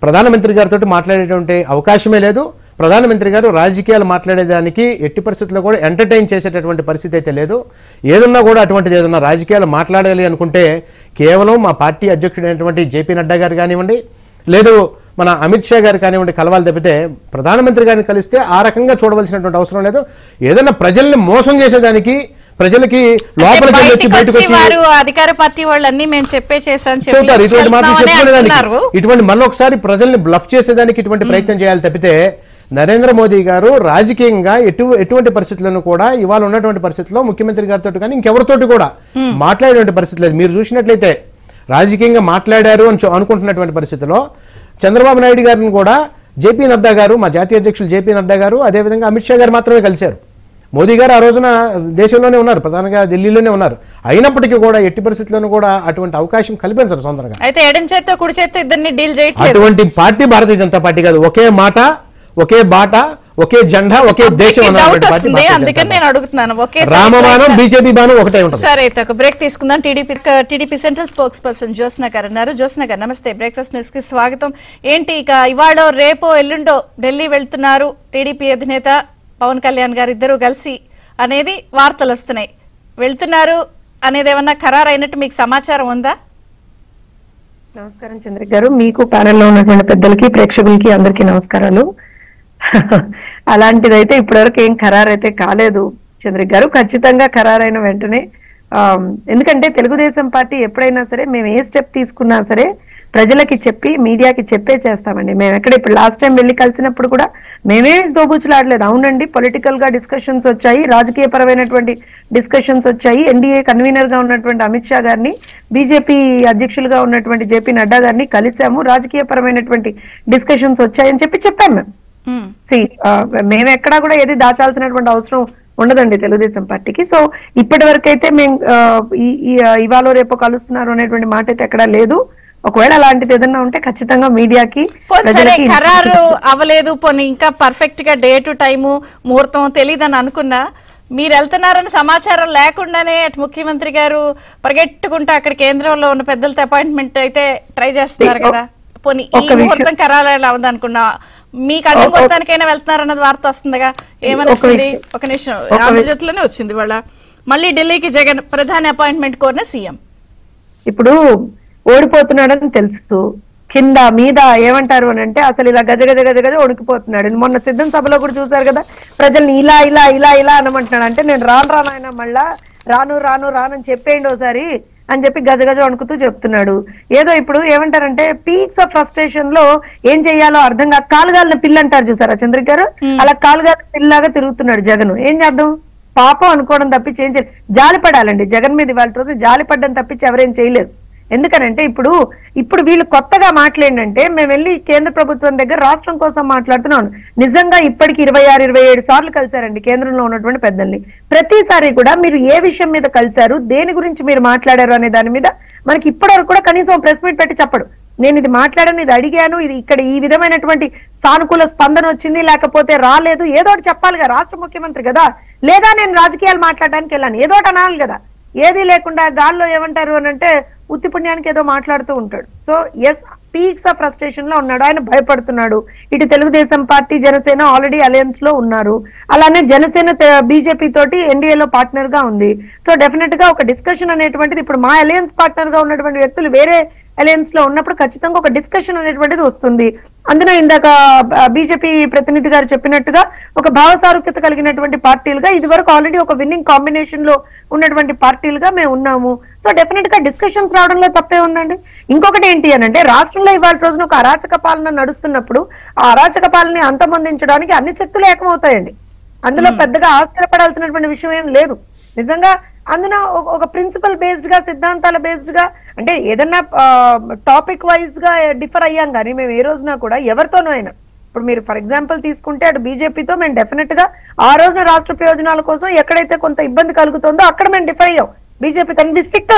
ప్రధానమంత్రి గారితో మాట్లాడేటువంటి అవకాశమే లేదు. ప్రధానమంత్రి గారు రాజకీయాలు మాట్లాడేదానికి ఎట్టి పరిస్థితుల్లో కూడా ఎంటర్టైన్ చేసేటటువంటి పరిస్థితి అయితే లేదు. ఏదన్నా కూడా అటువంటిది ఏదన్నా రాజకీయాలు మాట్లాడాలి అనుకుంటే కేవలం మా పార్టీ అధ్యక్షుడైనటువంటి జేపీ నడ్డా గారు కానివ్వండి, లేదు మన అమిత్ షా గారు కానివ్వండి కలవాలి తప్పితే ప్రధానమంత్రి గారిని కలిస్తే ఆ రకంగా చూడవలసినటువంటి అవసరం లేదు. ఏదైనా ప్రజల్ని మోసం చేసేదానికి, ప్రజలకి లోపలికి వచ్చి బయటకు వచ్చి అధికార పార్టీ వాళ్ళన్నీ మేము చెప్తారు ఇటువంటి మాటలు చెప్పుకునేదానికి, ఇటువంటి మళ్ళీ ఒకసారి ప్రజల్ని బ్లఫ్ చేసేదానికి ఇటువంటి ప్రయత్నం చేయాలి తప్పితే నరేంద్ర మోదీ గారు రాజకీయంగా ఎటువంటి పరిస్థితులను కూడా ఇవాళ ఉన్నటువంటి పరిస్థితుల్లో ముఖ్యమంత్రి గారితో కానీ ఇంకెవరితోటి కూడా మాట్లాడేటువంటి పరిస్థితి లేదు. మీరు చూసినట్లయితే రాజకీయంగా మాట్లాడారు అని అనుకుంటున్నటువంటి పరిస్థితిలో చంద్రబాబు నాయుడు గారిని కూడా జేపీ నడ్డా గారు, మా జాతీయ అధ్యక్షులు జేపీ నడ్డా గారు, అదేవిధంగా అమిత్ షా గారు మాత్రమే కలిశారు. మోదీ గారు ఆ రోజున దేశంలోనే ఉన్నారు, ప్రధానంగా ఢిల్లీలోనే ఉన్నారు. అయినప్పటికీ కూడా ఎట్టి పరిస్థితుల్లోనూ కూడా అటువంటి అవకాశం కల్పించరు సొంతంగా. అయితే ఎడం చేత్తో కుడి చేత్తో ఇద్దరిని డీల్ చేయట్లేదు. అటువంటి పార్టీ భారతీయ జనతా పార్టీ కాదు. ఒకే మాట, ఒకే బాట, ఒకే జెండా, ఒకే దేశం. అందుకని నేను అడుగుతున్నాను. రామబాణం బీజేపీ బాణం ఒకటే ఉంటుంది. సరే, అయితే ఒక బ్రేక్ తీసుకుందాం. TDP central spokes person Jyotsna గారు ఉన్నారు. జ్యోత్స్న గారు నమస్తే, బ్రేక్ఫాస్ట్ న్యూస్ కి స్వాగతం. ఏంటి ఇక ఇవాళ రేపో ఎల్లుండో ఢిల్లీ వెళ్తున్నారు టీడీపీ అధినేత పవన్ కళ్యాణ్ గారు ఇద్దరు కలిసి అనేది వార్తలు వస్తున్నాయి. వెళ్తున్నారు అనేది ఏమన్నా ఖరారు అయినట్టు మీకు సమాచారం ఉందా? నమస్కారం చంద్రిక గారు, మీకు ప్యానెల్లో ఉన్నటువంటి పెద్దలకి ప్రేక్షకులకి అందరికీ నమస్కారాలు. అలాంటిదైతే ఇప్పటివరకు ఏం ఖరారు అయితే కాలేదు చంద్రిక గారు. ఖచ్చితంగా ఖరారైన వెంటనే, ఎందుకంటే తెలుగుదేశం పార్టీ ఎప్పుడైనా సరే మేము ఏ స్టెప్ తీసుకున్నా సరే ప్రజలకి చెప్పి మీడియాకి చెప్పే చేస్తామండి. మేము ఎక్కడ ఇప్పుడు లాస్ట్ టైం వెళ్ళి కలిసినప్పుడు కూడా మేమే దోబూచులాడలేదు. అవునండి, పొలిటికల్ గా డిస్కషన్స్ వచ్చాయి, రాజకీయ పరమైనటువంటి డిస్కషన్స్ వచ్చాయి. ఎన్డీఏ కన్వీనర్ గా ఉన్నటువంటి అమిత్ షా గారిని, బీజేపీ అధ్యక్షులుగా ఉన్నటువంటి జేపీ నడ్డా గారిని కలిసాము, రాజకీయ పరమైనటువంటి డిస్కషన్స్ వచ్చాయని చెప్పాము మేము. మేము ఎక్కడా కూడా ఏది దాచాల్సినటువంటి అవసరం ఉండదండి తెలుగుదేశం పార్టీకి. సో ఇప్పటి వరకు అయితే మేము ఇవాళ రేపు కలుస్తున్నారు అనేటువంటి మాట అయితే ఎక్కడా లేదు. ఒకవేళ అలాంటిది ఏదన్నా ఉంటే ఖచ్చితంగా మీడియాకి ఖరారు అవ్వలేదు, పోనీ ఇంకా పర్ఫెక్ట్ గా డే టు టైము ముహూర్తం తెలియదని అనుకున్నా, మీరు వెళ్తున్నారని సమాచారం లేకుండానే అటు ముఖ్యమంత్రి గారు పరిగెట్టుకుంటూ అక్కడ కేంద్రంలో ఉన్న పెద్దలతో అపాయింట్మెంట్ అయితే ట్రై చేస్తున్నారు కదా. పోనీ ఈ ముహూర్తం ఖరారు అవ్వదు అనుకున్నా, మీకు అడ్డు ముహూర్తానికైనా వెళ్తున్నారన్నది వార్త వస్తుందిగా, ఏమని వచ్చింది? ఒక నిమిషం, ఆంధ్రజ్యోతిలోనే వచ్చింది వాళ్ళ. మళ్ళీ ఢిల్లీకి జగన్ ప్రధాని అపాయింట్మెంట్ కోరిన సీఎం. ఇప్పుడు ఓడిపోతున్నాడని తెలుసు, కింద మీద ఏమంటారు అని అంటే అసలు ఇలా గజ గజ గజ గజ వణికిపోతున్నాడు. మొన్న సిద్ధం సభలో కూడా చూసారు కదా, ప్రజల్ని ఇలా ఇలా ఇలా ఇలా అనమంటున్నాడు. అంటే నేను రాను మళ్ళా రాను రాను రానని చెప్పేయండి ఒకసారి అని చెప్పి గజ గజ వణుకుతూ చెప్తున్నాడు. ఏదో ఇప్పుడు ఏమంటారంటే పీక్స్ ఆఫ్ ఫ్రస్ట్రేషన్ లో ఏం చెయ్యాలో అర్థం కాక కాలుగాలిన పిల్ల అంటారు చూసారా చంద్రిక గారు, అలా కాలుగాలిన పిల్లలాగా తిరుగుతున్నాడు జగన్. ఏం చేద్దాం, పాపం అనుకోవడం తప్పించి ఏం చేయలేదు. జాలి పడాలండి జగన్ మీద, ఇవాళ రోజు జాలి పడ్డం తప్పించి ఎవరేం చేయలేదు. ఎందుకనంటే ఇప్పుడు వీళ్ళు కొత్తగా మాట్లాడినంటే మేము వెళ్ళి కేంద్ర ప్రభుత్వం దగ్గర రాష్ట్రం కోసం మాట్లాడుతున్నాం. నిజంగా ఇప్పటికి 26-27 సార్లు కలిశారండి కేంద్రంలో ఉన్నటువంటి పెద్దల్ని. ప్రతిసారి కూడా మీరు ఏ విషయం మీద కలిశారు, దేని గురించి మీరు మాట్లాడారు అనే దాని మీద మనకి ఇప్పటివరకు కూడా కనీసం ప్రెస్ మీట్ పెట్టి చెప్పడు. నేను ఇది మాట్లాడాను, ఇది అడిగాను, ఇది ఇక్కడ ఈ విధమైనటువంటి సానుకూల స్పందన వచ్చింది, లేకపోతే రాలేదు, ఏదో ఒకటి చెప్పాలిగా. రాష్ట్ర ముఖ్యమంత్రి కదా, లేదా నేను రాజకీయాలు మాట్లాడడానికి వెళ్ళాను, ఏదో ఒకటి అనాలి కదా. ఏది లేకుండా గాల్లో ఏమంటారు అని అంటే ఉత్తి పుణ్యానికి ఏదో మాట్లాడుతూ ఉంటాడు. So yes, peaks of frustration లో ఉన్నాడు, ఆయన భయపడుతున్నాడు. ఇటు Telugu Desam party Janasena already alliance లో ఉన్నారు, అలానే జనసేన బీజేపీ తోటి ఎన్డీఏలో పార్ట్నర్ గా ఉంది. సో డెఫినెట్ గా ఒక డిస్కషన్ అనేటువంటిది, ఇప్పుడు మా అలయన్స్ పార్ట్నర్ గా ఉన్నటువంటి వ్యక్తులు వేరే అలయన్స్ లో ఉన్నప్పుడు ఖచ్చితంగా ఒక డిస్కషన్ అనేటువంటిది వస్తుంది. అందులో ఇందాక బీజేపీ ప్రతినిధి గారు చెప్పినట్టుగా ఒక భావ సారూప్యత కలిగినటువంటి పార్టీలుగా ఇది వరకు ఆల్రెడీ ఒక విన్నింగ్ కాంబినేషన్ లో ఉన్నటువంటి పార్టీలుగా మేము ఉన్నాము. సో డెఫినెట్ గా డిస్కషన్స్ రావడంలో తప్పే ఉందండి. ఇంకొకటి ఏంటి అని అంటే రాష్ట్రంలో ఇవాళ రోజున ఒక అరాచక పాలన నడుస్తున్నప్పుడు ఆ అరాచక పాలన అంతమొందించడానికి అన్ని శక్తులు ఏకమవుతాయండి. అందులో పెద్దగా ఆశ్చర్యపడాల్సినటువంటి విషయం ఏం లేదు. నిజంగా అందున ఒక ప్రిన్సిపల్ బేస్డ్ గా, సిద్ధాంతాల బేస్డ్ గా, అంటే ఏదన్నా టాపిక్ వైజ్ గా డిఫర్ అయ్యాం కానీ మేము ఏ రోజున కూడా ఎవరితోనూ అయినా, ఇప్పుడు మీరు ఫర్ ఎగ్జాంపుల్ తీసుకుంటే అటు బీజేపీతో మేము డెఫినెట్ గా ఆ రోజున రాష్ట్ర ప్రయోజనాల కోసం ఎక్కడైతే కొంత ఇబ్బంది కలుగుతుందో అక్కడ మేము డిఫర్ అయ్యాం. బీజేపీ తన డిస్ట్రిక్ట్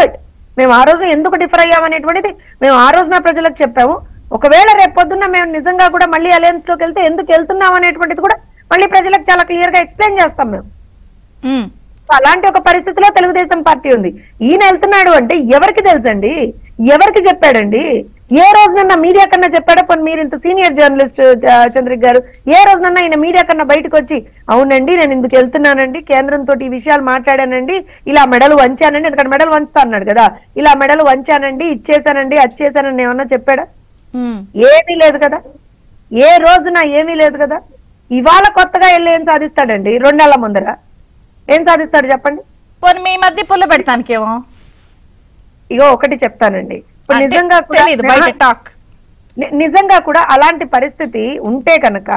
మేము ఆ రోజు ఎందుకు డిఫర్ అయ్యాం అనేటువంటిది మేము ఆ రోజున ప్రజలకు చెప్పాము. ఒకవేళ రేపు పొద్దున్న మేము నిజంగా కూడా మళ్ళీ అలయన్స్ లోకి వెళ్తే ఎందుకు వెళ్తున్నాం అనేటువంటిది కూడా మళ్ళీ ప్రజలకు చాలా క్లియర్ గా ఎక్స్ప్లెయిన్ చేస్తాం మేము. అలాంటి ఒక పరిస్థితిలో తెలుగుదేశం పార్టీ ఉంది. ఈయన వెళ్తున్నాడు అంటే ఎవరికి తెలుసండి, ఎవరికి చెప్పాడండి? ఏ రోజునన్నా మీడియా కన్నా చెప్పాడా? పోనీ మీరు ఇంత సీనియర్ జర్నలిస్ట్ చంద్రిక గారు, ఏ రోజునన్నా ఈయన మీడియా కన్నా బయటకు వచ్చి అవునండి నేను ఇందుకు వెళ్తున్నానండి, కేంద్రంతో ఈ విషయాలు మాట్లాడానండి, ఇలా మెడలు వంచానండి, ఎందుకంటే మెడలు వంచుతా అన్నాడు కదా, ఇలా మెడలు వంచానండి, ఇచ్చేసానండి, అది చేశానండి ఏమన్నా చెప్పాడా? ఏమీ లేదు కదా, ఏ రోజున ఏమీ లేదు కదా. ఇవాళ కొత్తగా వెళ్ళి ఏం సాధిస్తాడండి? 2 నెలల ముందర ఏం సాధిస్తాడు చెప్పండి? మీ మధ్య పుల్ల పెడతానికేమో. ఇగో ఒకటి చెప్తానండి, నిజంగా కూడా అలాంటి పరిస్థితి ఉంటే కనుక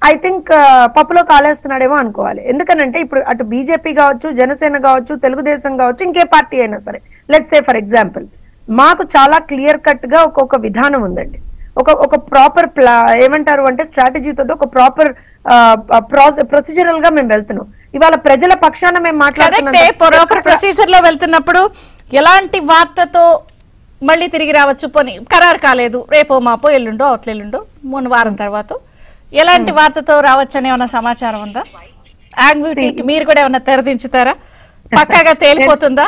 ఐ థింక్ పప్పులో కాలేస్తున్నాడేమో అనుకోవాలి. ఎందుకనంటే ఇప్పుడు అటు బీజేపీ కావచ్చు, జనసేన కావచ్చు, తెలుగుదేశం కావచ్చు, ఇంకే పార్టీ అయినా సరే, లెట్స్ సే ఫర్ ఎగ్జాంపుల్ మాకు చాలా క్లియర్ కట్ గా ఒక్కొక్క విధానం ఉందండి. ఒక ప్రాపర్ ఏమంటారు అంటే స్ట్రాటజీ తోటి ఒక ప్రాపర్ ప్రొసీజరల్ గా మేము వెళ్తున్నాం. ఇవాళ ప్రజల పక్షాన మేము ప్రాపర్ ప్రొసీజర్ లో వెళ్తున్నప్పుడు ఎలాంటి వార్తతో మళ్ళీ తిరిగి రావచ్చు, పోనీ ఖరారు కాలేదు, రేపో మాపో ఎల్లుండో అవతలెల్లుండో మొన్న వారం తర్వాత ఎలాంటి వార్తతో రావచ్చు అనే ఏమన్నా సమాచారం ఉందా? యాంగ్విటీకి మీరు కూడా ఏమన్నా తెరదించుతారా? పక్కాగా తేలిపోతుందా?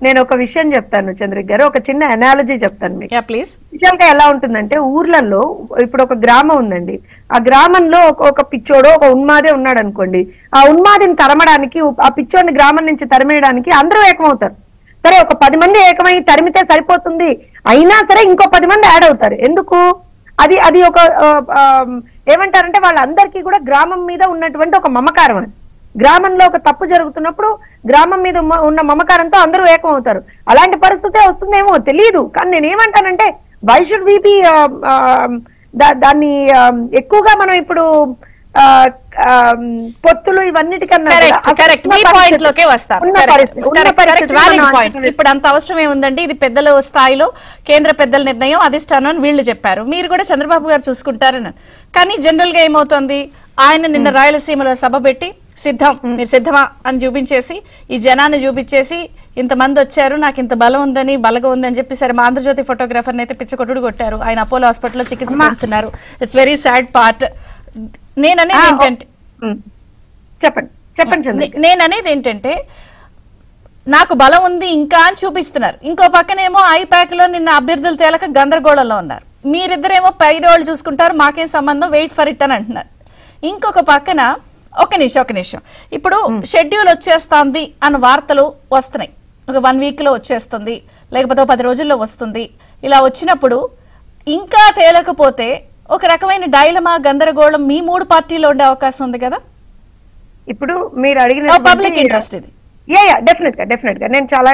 నేను ఒక విషయం చెప్తాను చంద్రిక్ గారు, ఒక చిన్న అనాలజీ చెప్తాను మీకు. ప్లీజ్. నిజంగా ఎలా ఉంటుందంటే ఊర్లలో ఇప్పుడు ఒక గ్రామం ఉందండి, ఆ గ్రామంలో ఒక పిచ్చోడో ఒక ఉన్మాదే ఉన్నాడు అనుకోండి, ఆ ఉన్మాదిని తరమడానికి ఆ పిచ్చోడిని గ్రామం నుంచి తరిమేయడానికి అందరూ ఏకమవుతారు. సరే ఒక 10 మంది ఏకమై తరిమితే సరిపోతుంది, అయినా సరే ఇంకో 10 మంది యాడ్ అవుతారు. ఎందుకు? అది ఒక ఏమంటారంటే వాళ్ళందరికీ కూడా గ్రామం మీద ఉన్నటువంటి ఒక మమకారం. అని గ్రామంలో ఒక తప్పు జరుగుతున్నప్పుడు గ్రామం మీద ఉన్న మమకారంతో అందరూ ఏకం అవుతారు. అలాంటి పరిస్థితే వస్తుందేమో తెలియదు, కానీ నేనేమంటానంటే వై షుడ్ వి బి దాన్ని ఎక్కువగా మనం ఇప్పుడు పొత్తులు ఇవన్నిటికన్నా ఇప్పుడు అంత అవసరం ఏముందండి? ఇది పెద్దల స్థాయిలో కేంద్ర పెద్దల నిర్ణయం, అధిష్టానం అని వీళ్ళు చెప్పారు, మీరు కూడా చంద్రబాబు గారు చూసుకుంటారని. కానీ జనరల్ గా ఏమవుతుంది, ఆయన నిన్న రాయలసీమలో సభ పెట్టి మీరు సిద్ధమా అని చూపించేసి ఈ జనాన్ని చూపించేసి ఇంతమంది వచ్చారు, నాకు ఇంత బలం ఉందని బలగ ఉందని చెప్పేసరి మా ఆంధ్రజ్యోతి ఫోటోగ్రాఫర్ అయితే పిచ్చకొట్టుడు కొట్టారు. ఆయన అపోలో హాస్పిటల్లో చికిత్స పొందుతున్నారు. It's very sad part. నేననేది ఏంటంటే నాకు బలం ఉంది ఇంకా అని చూపిస్తున్నారు. ఇంకో పక్కనేమో ఐపాక్ లో నిన్న అభ్యర్థులు తేలక గందరగోళంలో ఉన్నారు. మీరిద్దరేమో పైరోళ్ళు చూసుకుంటారు, మాకేం సంబంధం, వెయిట్ ఫర్ ఇట్ అని అంటున్నారు. ఇంకొక పక్కన ఒక నిమిషం ఇప్పుడు షెడ్యూల్ వచ్చేస్తుంది అన్న వార్తలు వస్తున్నాయి. ఒక 1 వీక్ లో వచ్చేస్తుంది, లేకపోతే 10 రోజుల్లో వస్తుంది. ఇలా వచ్చినప్పుడు ఇంకా తేలకపోతే ఒక రకమైన డైలమా, గందరగోళం మీ 3 పార్టీలో ఉండే అవకాశం ఉంది కదా. ఇప్పుడు మీరు అడిగిన పబ్లిక్ ఇంట్రెస్ట్ ఇది. డెఫినెట్ గా నేను చాలా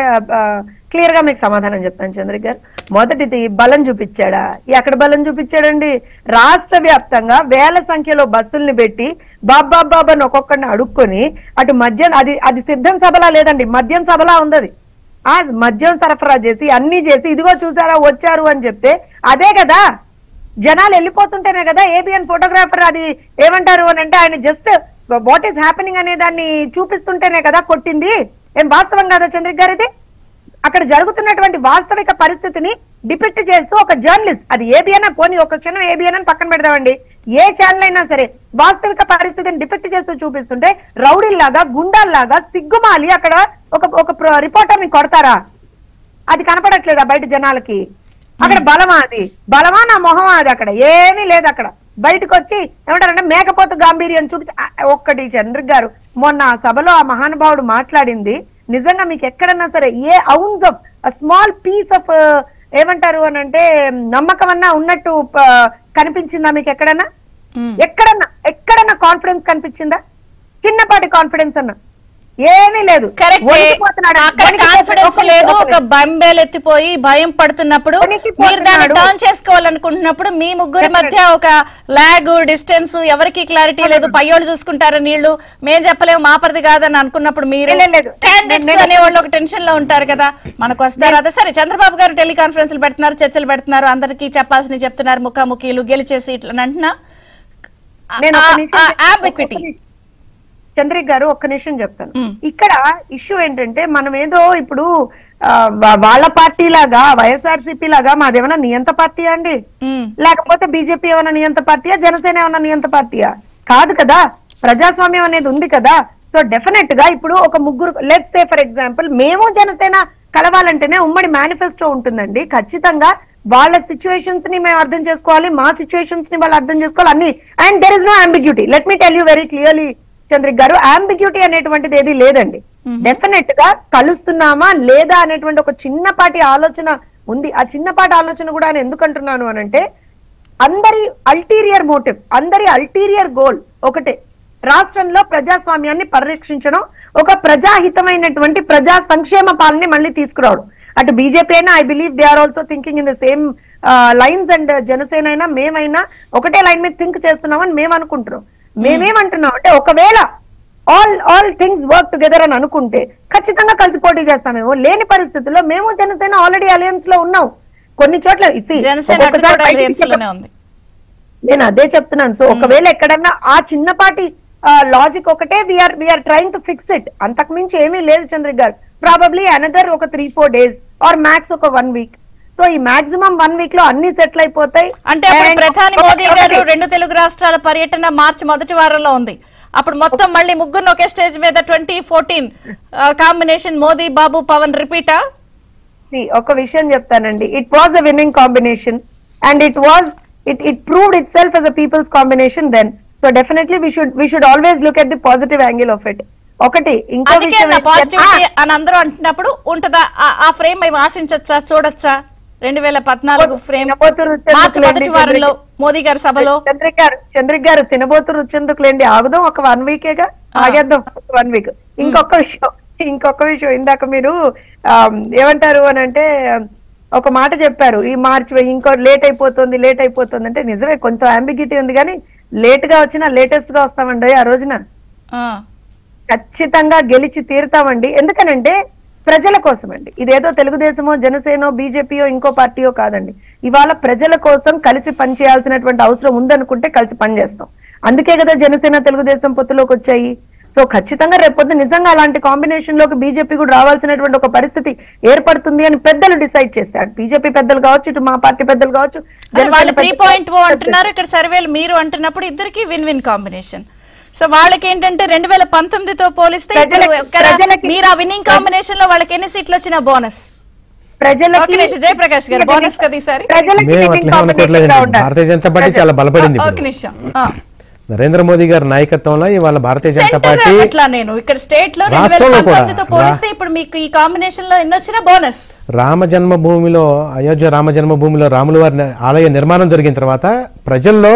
క్లియర్ గా మీకు సమాధానం చెప్తాను చంద్రిక్ గారు. మొదటిది బలం చూపించాడా? ఎక్కడ బలం చూపించాడండి? రాష్ట్ర వ్యాప్తంగా వేల సంఖ్యలో బస్సుల్ని పెట్టి బాబాని ఒక్కొక్కడిని అడుక్కొని అటు మద్యం అది సిద్ధం సభలా లేదండి, మద్యం సభలా ఉంది. ఆ మద్యం సరఫరా చేసి అన్ని చేసి ఇదిగో చూసారా వచ్చారు అని చెప్తే అదే కదా జనాలు వెళ్ళిపోతుంటేనే కదా ఏబిఎన్ ఫోటోగ్రాఫర్ అది ఏమంటారు అని అంటే ఆయన జస్ట్ వాట్ ఈస్ హ్యాపెనింగ్ అనే దాన్ని చూపిస్తుంటేనే కదా కొట్టింది. ఏం వాస్తవం కదా చంద్రిక్ గారు? ఇది అక్కడ జరుగుతున్నటువంటి వాస్తవిక పరిస్థితిని డిపిక్ట్ చేస్తూ ఒక జర్నలిస్ట్, అది ఏబిఎన్ పోనీ ఒక క్షణం ఏబిఎన్ అని పక్కన పెడదామండి, ఏ ఛానల్ అయినా సరే వాస్తవిక పరిస్థితిని డిపిక్ట్ చేస్తూ చూపిస్తుంటే రౌడీల్లాగా గుండాల్లాగా సిగ్గుమాలి అక్కడ ఒక రిపోర్టర్ ని కొడతారా? అది కనపడట్లేదా బయట జనాలకి? అక్కడ బలమా? అది బలమా నా మొహమా? అది అక్కడ ఏమీ లేదు. అక్కడ బయటకు వచ్చి ఏమంటారంటే మేకపోతు గాంభీర్యం చూపించి ఒక్కటి చంద్రిక్ గారు మొన్న ఆ సభలో ఆ మహానుభావుడు మాట్లాడింది నిజంగా మీకు ఎక్కడన్నా సరే a ounce of small piece of ఏమంటారు అని అంటే నమ్మకం అన్నా ఉన్నట్టు కనిపించిందా మీకు? ఎక్కడన్నా కాన్ఫిడెన్స్ కనిపించిందా? చిన్నపాటి కాన్ఫిడెన్స్ అన్నా ఏమీ లేదు. కాన్ఫిడెన్స్ లేదు. ఒక బంబేలు ఎత్తిపోయి భయం పడుతున్నప్పుడు మీరు దాన్ని టర్న్ చేసుకోవాలనుకుంటున్నప్పుడు మీ ముగ్గురి మధ్య ఒక లాగ్ డిస్టెన్స్, ఎవరికి క్లారిటీ లేదు, పయ్యోళ్ళు చూసుకుంటారు, నీళ్లు మేం చెప్పలేము మా పరిధి కాదని అనుకున్నప్పుడు మీరు క్యాండిడేట్స్ అనేవాళ్ళు ఒక టెన్షన్ లో ఉంటారు కదా, మనకు వస్తారు. అదే సరే చంద్రబాబు గారు టెలికాన్ఫరెన్స్లు పెడుతున్నారు, చర్చలు పెడుతున్నారు, అందరికి చెప్పాల్సిన చెప్తున్నారు, ముఖాముఖీలు గెలిచేసి ఇట్లా అంటున్నా. చంద్రిక్ గారు ఒక్క నిమిషం చెప్తాను. ఇక్కడ ఇష్యూ ఏంటంటే మనం ఏదో ఇప్పుడు వాళ్ళ పార్టీ లాగా వైఎస్ఆర్సీపీ లాగా మాదేమన్నా నియంత పార్టీయా అండి? లేకపోతే బీజేపీ ఏమైనా నియంత పార్టీయా, జనసేన ఏమైనా నియంత పార్టీయా? కాదు కదా, ప్రజాస్వామ్యం అనేది ఉంది కదా. సో డెఫినెట్ గా ఇప్పుడు ఒక ముగ్గురు లెట్స్ సే ఫర్ ఎగ్జాంపుల్ మేము జనసేన కలవాలంటేనే ఉమ్మడి మేనిఫెస్టో ఉంటుందండి. ఖచ్చితంగా వాళ్ళ సిచ్యువేషన్స్ ని మేము అర్థం చేసుకోవాలి, మా సిచ్యువేషన్స్ ని వాళ్ళు అర్థం చేసుకోవాలి అన్ని. And there is no ambiguity. Let me tell you very clearly Chandrik garu, ambiguity అనేటువంటిది ఏది లేదండి. డెఫినెట్ గా కలుస్తున్నామా లేదా అనేటువంటి ఒక చిన్నపాటి ఆలోచన ఉంది. ఆ చిన్నపాటి ఆలోచన కూడా నేను ఎందుకు అంటున్నాను అని అంటే అందరి అల్టీరియర్ మోటివ్, అందరి అల్టీరియర్ గోల్ ఒకటే, రాష్ట్రంలో ప్రజాస్వామ్యాన్ని పరిరక్షించడం, ఒక ప్రజాహితమైనటువంటి ప్రజా సంక్షేమ పాలన మళ్ళీ తీసుకురావడం. అటు బీజేపీ అయినా I believe they are also thinking in the same lines, and Janasena అయినా మేమైనా ఒకటే లైన్ మీద థింక్ చేస్తున్నామని మేము అనుకుంటున్నాం. మేమేమంటున్నాం అంటే ఒకవేళ ఆల్ థింగ్స్ వర్క్ టుగెదర్ అని అనుకుంటే ఖచ్చితంగా కలిసి పోటీ చేస్తామేమో. లేని పరిస్థితుల్లో మేము జనసేన ఆల్రెడీ అలయన్స్ లో ఉన్నాం. కొన్ని చోట్ల జనసేన అటు కూడా alliance లోనే ఉంది. నేను అదే చెప్తున్నాను. సో ఒకవేళ ఎక్కడన్నా ఆ చిన్నపాటి లాజిక్ ఒకటే we're trying to fix it, అంతకు మించి ఏమీ లేదు చంద్రిక్ గారు. ప్రాబబ్లీ అనదర్ ఒక 3-4 days ఆర్ మ్యాక్స్ ఒక 1 week. సో ఈ మాక్సిమం 1 week లో అన్ని సెటిల్ అయిపోతాయి. అంటే అప్పుడు ప్రధాని మోదీ గారు 2 తెలుగు రాష్ట్రాల పర్యటన మార్చి మొదటి వారంలో ఉంది. అప్పుడు మొత్తం మళ్ళీ ముగ్గురు ఒకే స్టేజ్ మీద 2014 కాంబినేషన్ మోదీ బాబు పవన్ రిపీటా? ఒక విషయం చెప్తానండి, it was a winnowing combination and it proved itself as a people's combination then. So definitely we should always look at the positive angle of it. ఒకటి ఇంకో విషయం పాజిటివిటీ అని అందరూ అంటున్నప్పుడు ఉంటదా ఆ ఫ్రేమ్ అవి ఆశించచ్చా, చూడొచ్చా? 2014 ఫ్రేమ్ మార్చి మొదటి వారంలో మోదీ గారి సభలో. చంద్రిక్ గారు తినబోతు రుచెందుకులేండి, ఆగుదాం ఒక 1 weekగా ఆగేద్దాం 1 week. ఇంకొక విషయం ఇందాక మీరు ఏమంటారు అని అంటే ఒక మాట చెప్పారు, ఈ మార్చి ఇంకో లేట్ అయిపోతుంది అంటే నిజమే, కొంచెం అంబిగిటీ ఉంది, కానీ లేట్ గా వచ్చినా లేటెస్ట్ గా వస్తామండి ఆ రోజున. ఖచ్చితంగా గెలిచి తీరుతామండి. ఎందుకనంటే ప్రజల కోసం అండి. ఇదేదో తెలుగుదేశమో జనసేనో బీజేపీయో ఇంకో పార్టీయో కాదండి. ఇవాళ ప్రజల కోసం కలిసి పనిచేయాల్సినటువంటి అవసరం ఉందనుకుంటే కలిసి పనిచేస్తాం. అందుకే కదా జనసేన తెలుగుదేశం పొత్తులోకి వచ్చాయి. సో ఖచ్చితంగా రేపొద్దు నిజంగా అలాంటి కాంబినేషన్ లోకి బీజేపీ కూడా రావాల్సినటువంటి ఒక పరిస్థితి ఏర్పడుతుంది అని పెద్దలు డిసైడ్ చేస్తారు. బీజేపీ పెద్దలు కావచ్చు, ఇటు మా పార్టీ పెద్దలు కావచ్చు. వాళ్ళు 3.0 అంటున్నారు, ఇక్కడ సర్వేలు మీరు అంటున్నప్పుడు ఇద్దరికి విన్ విన్ కాంబినేషన్. సో వాళ్ళకి ఏంటంటే 2019తో పోలిస్తే మీరు ఆ విన్నింగ్ కాంబినేషన్ లో వాళ్ళకి ఎన్ని సీట్లు వచ్చినా బోనస్. ప్రజలకి జయప్రకాష్ గారు బోనస్ కదా ఈసారి. భారతీయ జనతా పార్టీ చాలా బలపడింది. ఒక నిమిషం, నరేంద్ర మోదీ గారి నాయకత్వంలో ఇవాళ భారతీయ జనతా పార్టీ ఇక్కడ స్టేట్ లో 2019తో పోలిస్తే ఇప్పుడు మీకు ఈ కాంబినేషన్ లో ఎన్ని వచ్చినా బోనస్. రామ జన్మభూమిలో అయోధ్య రామ జన్మభూమిలో రాముల వారి ఆలయ నిర్మాణం జరిగిన తర్వాత ప్రజల్లో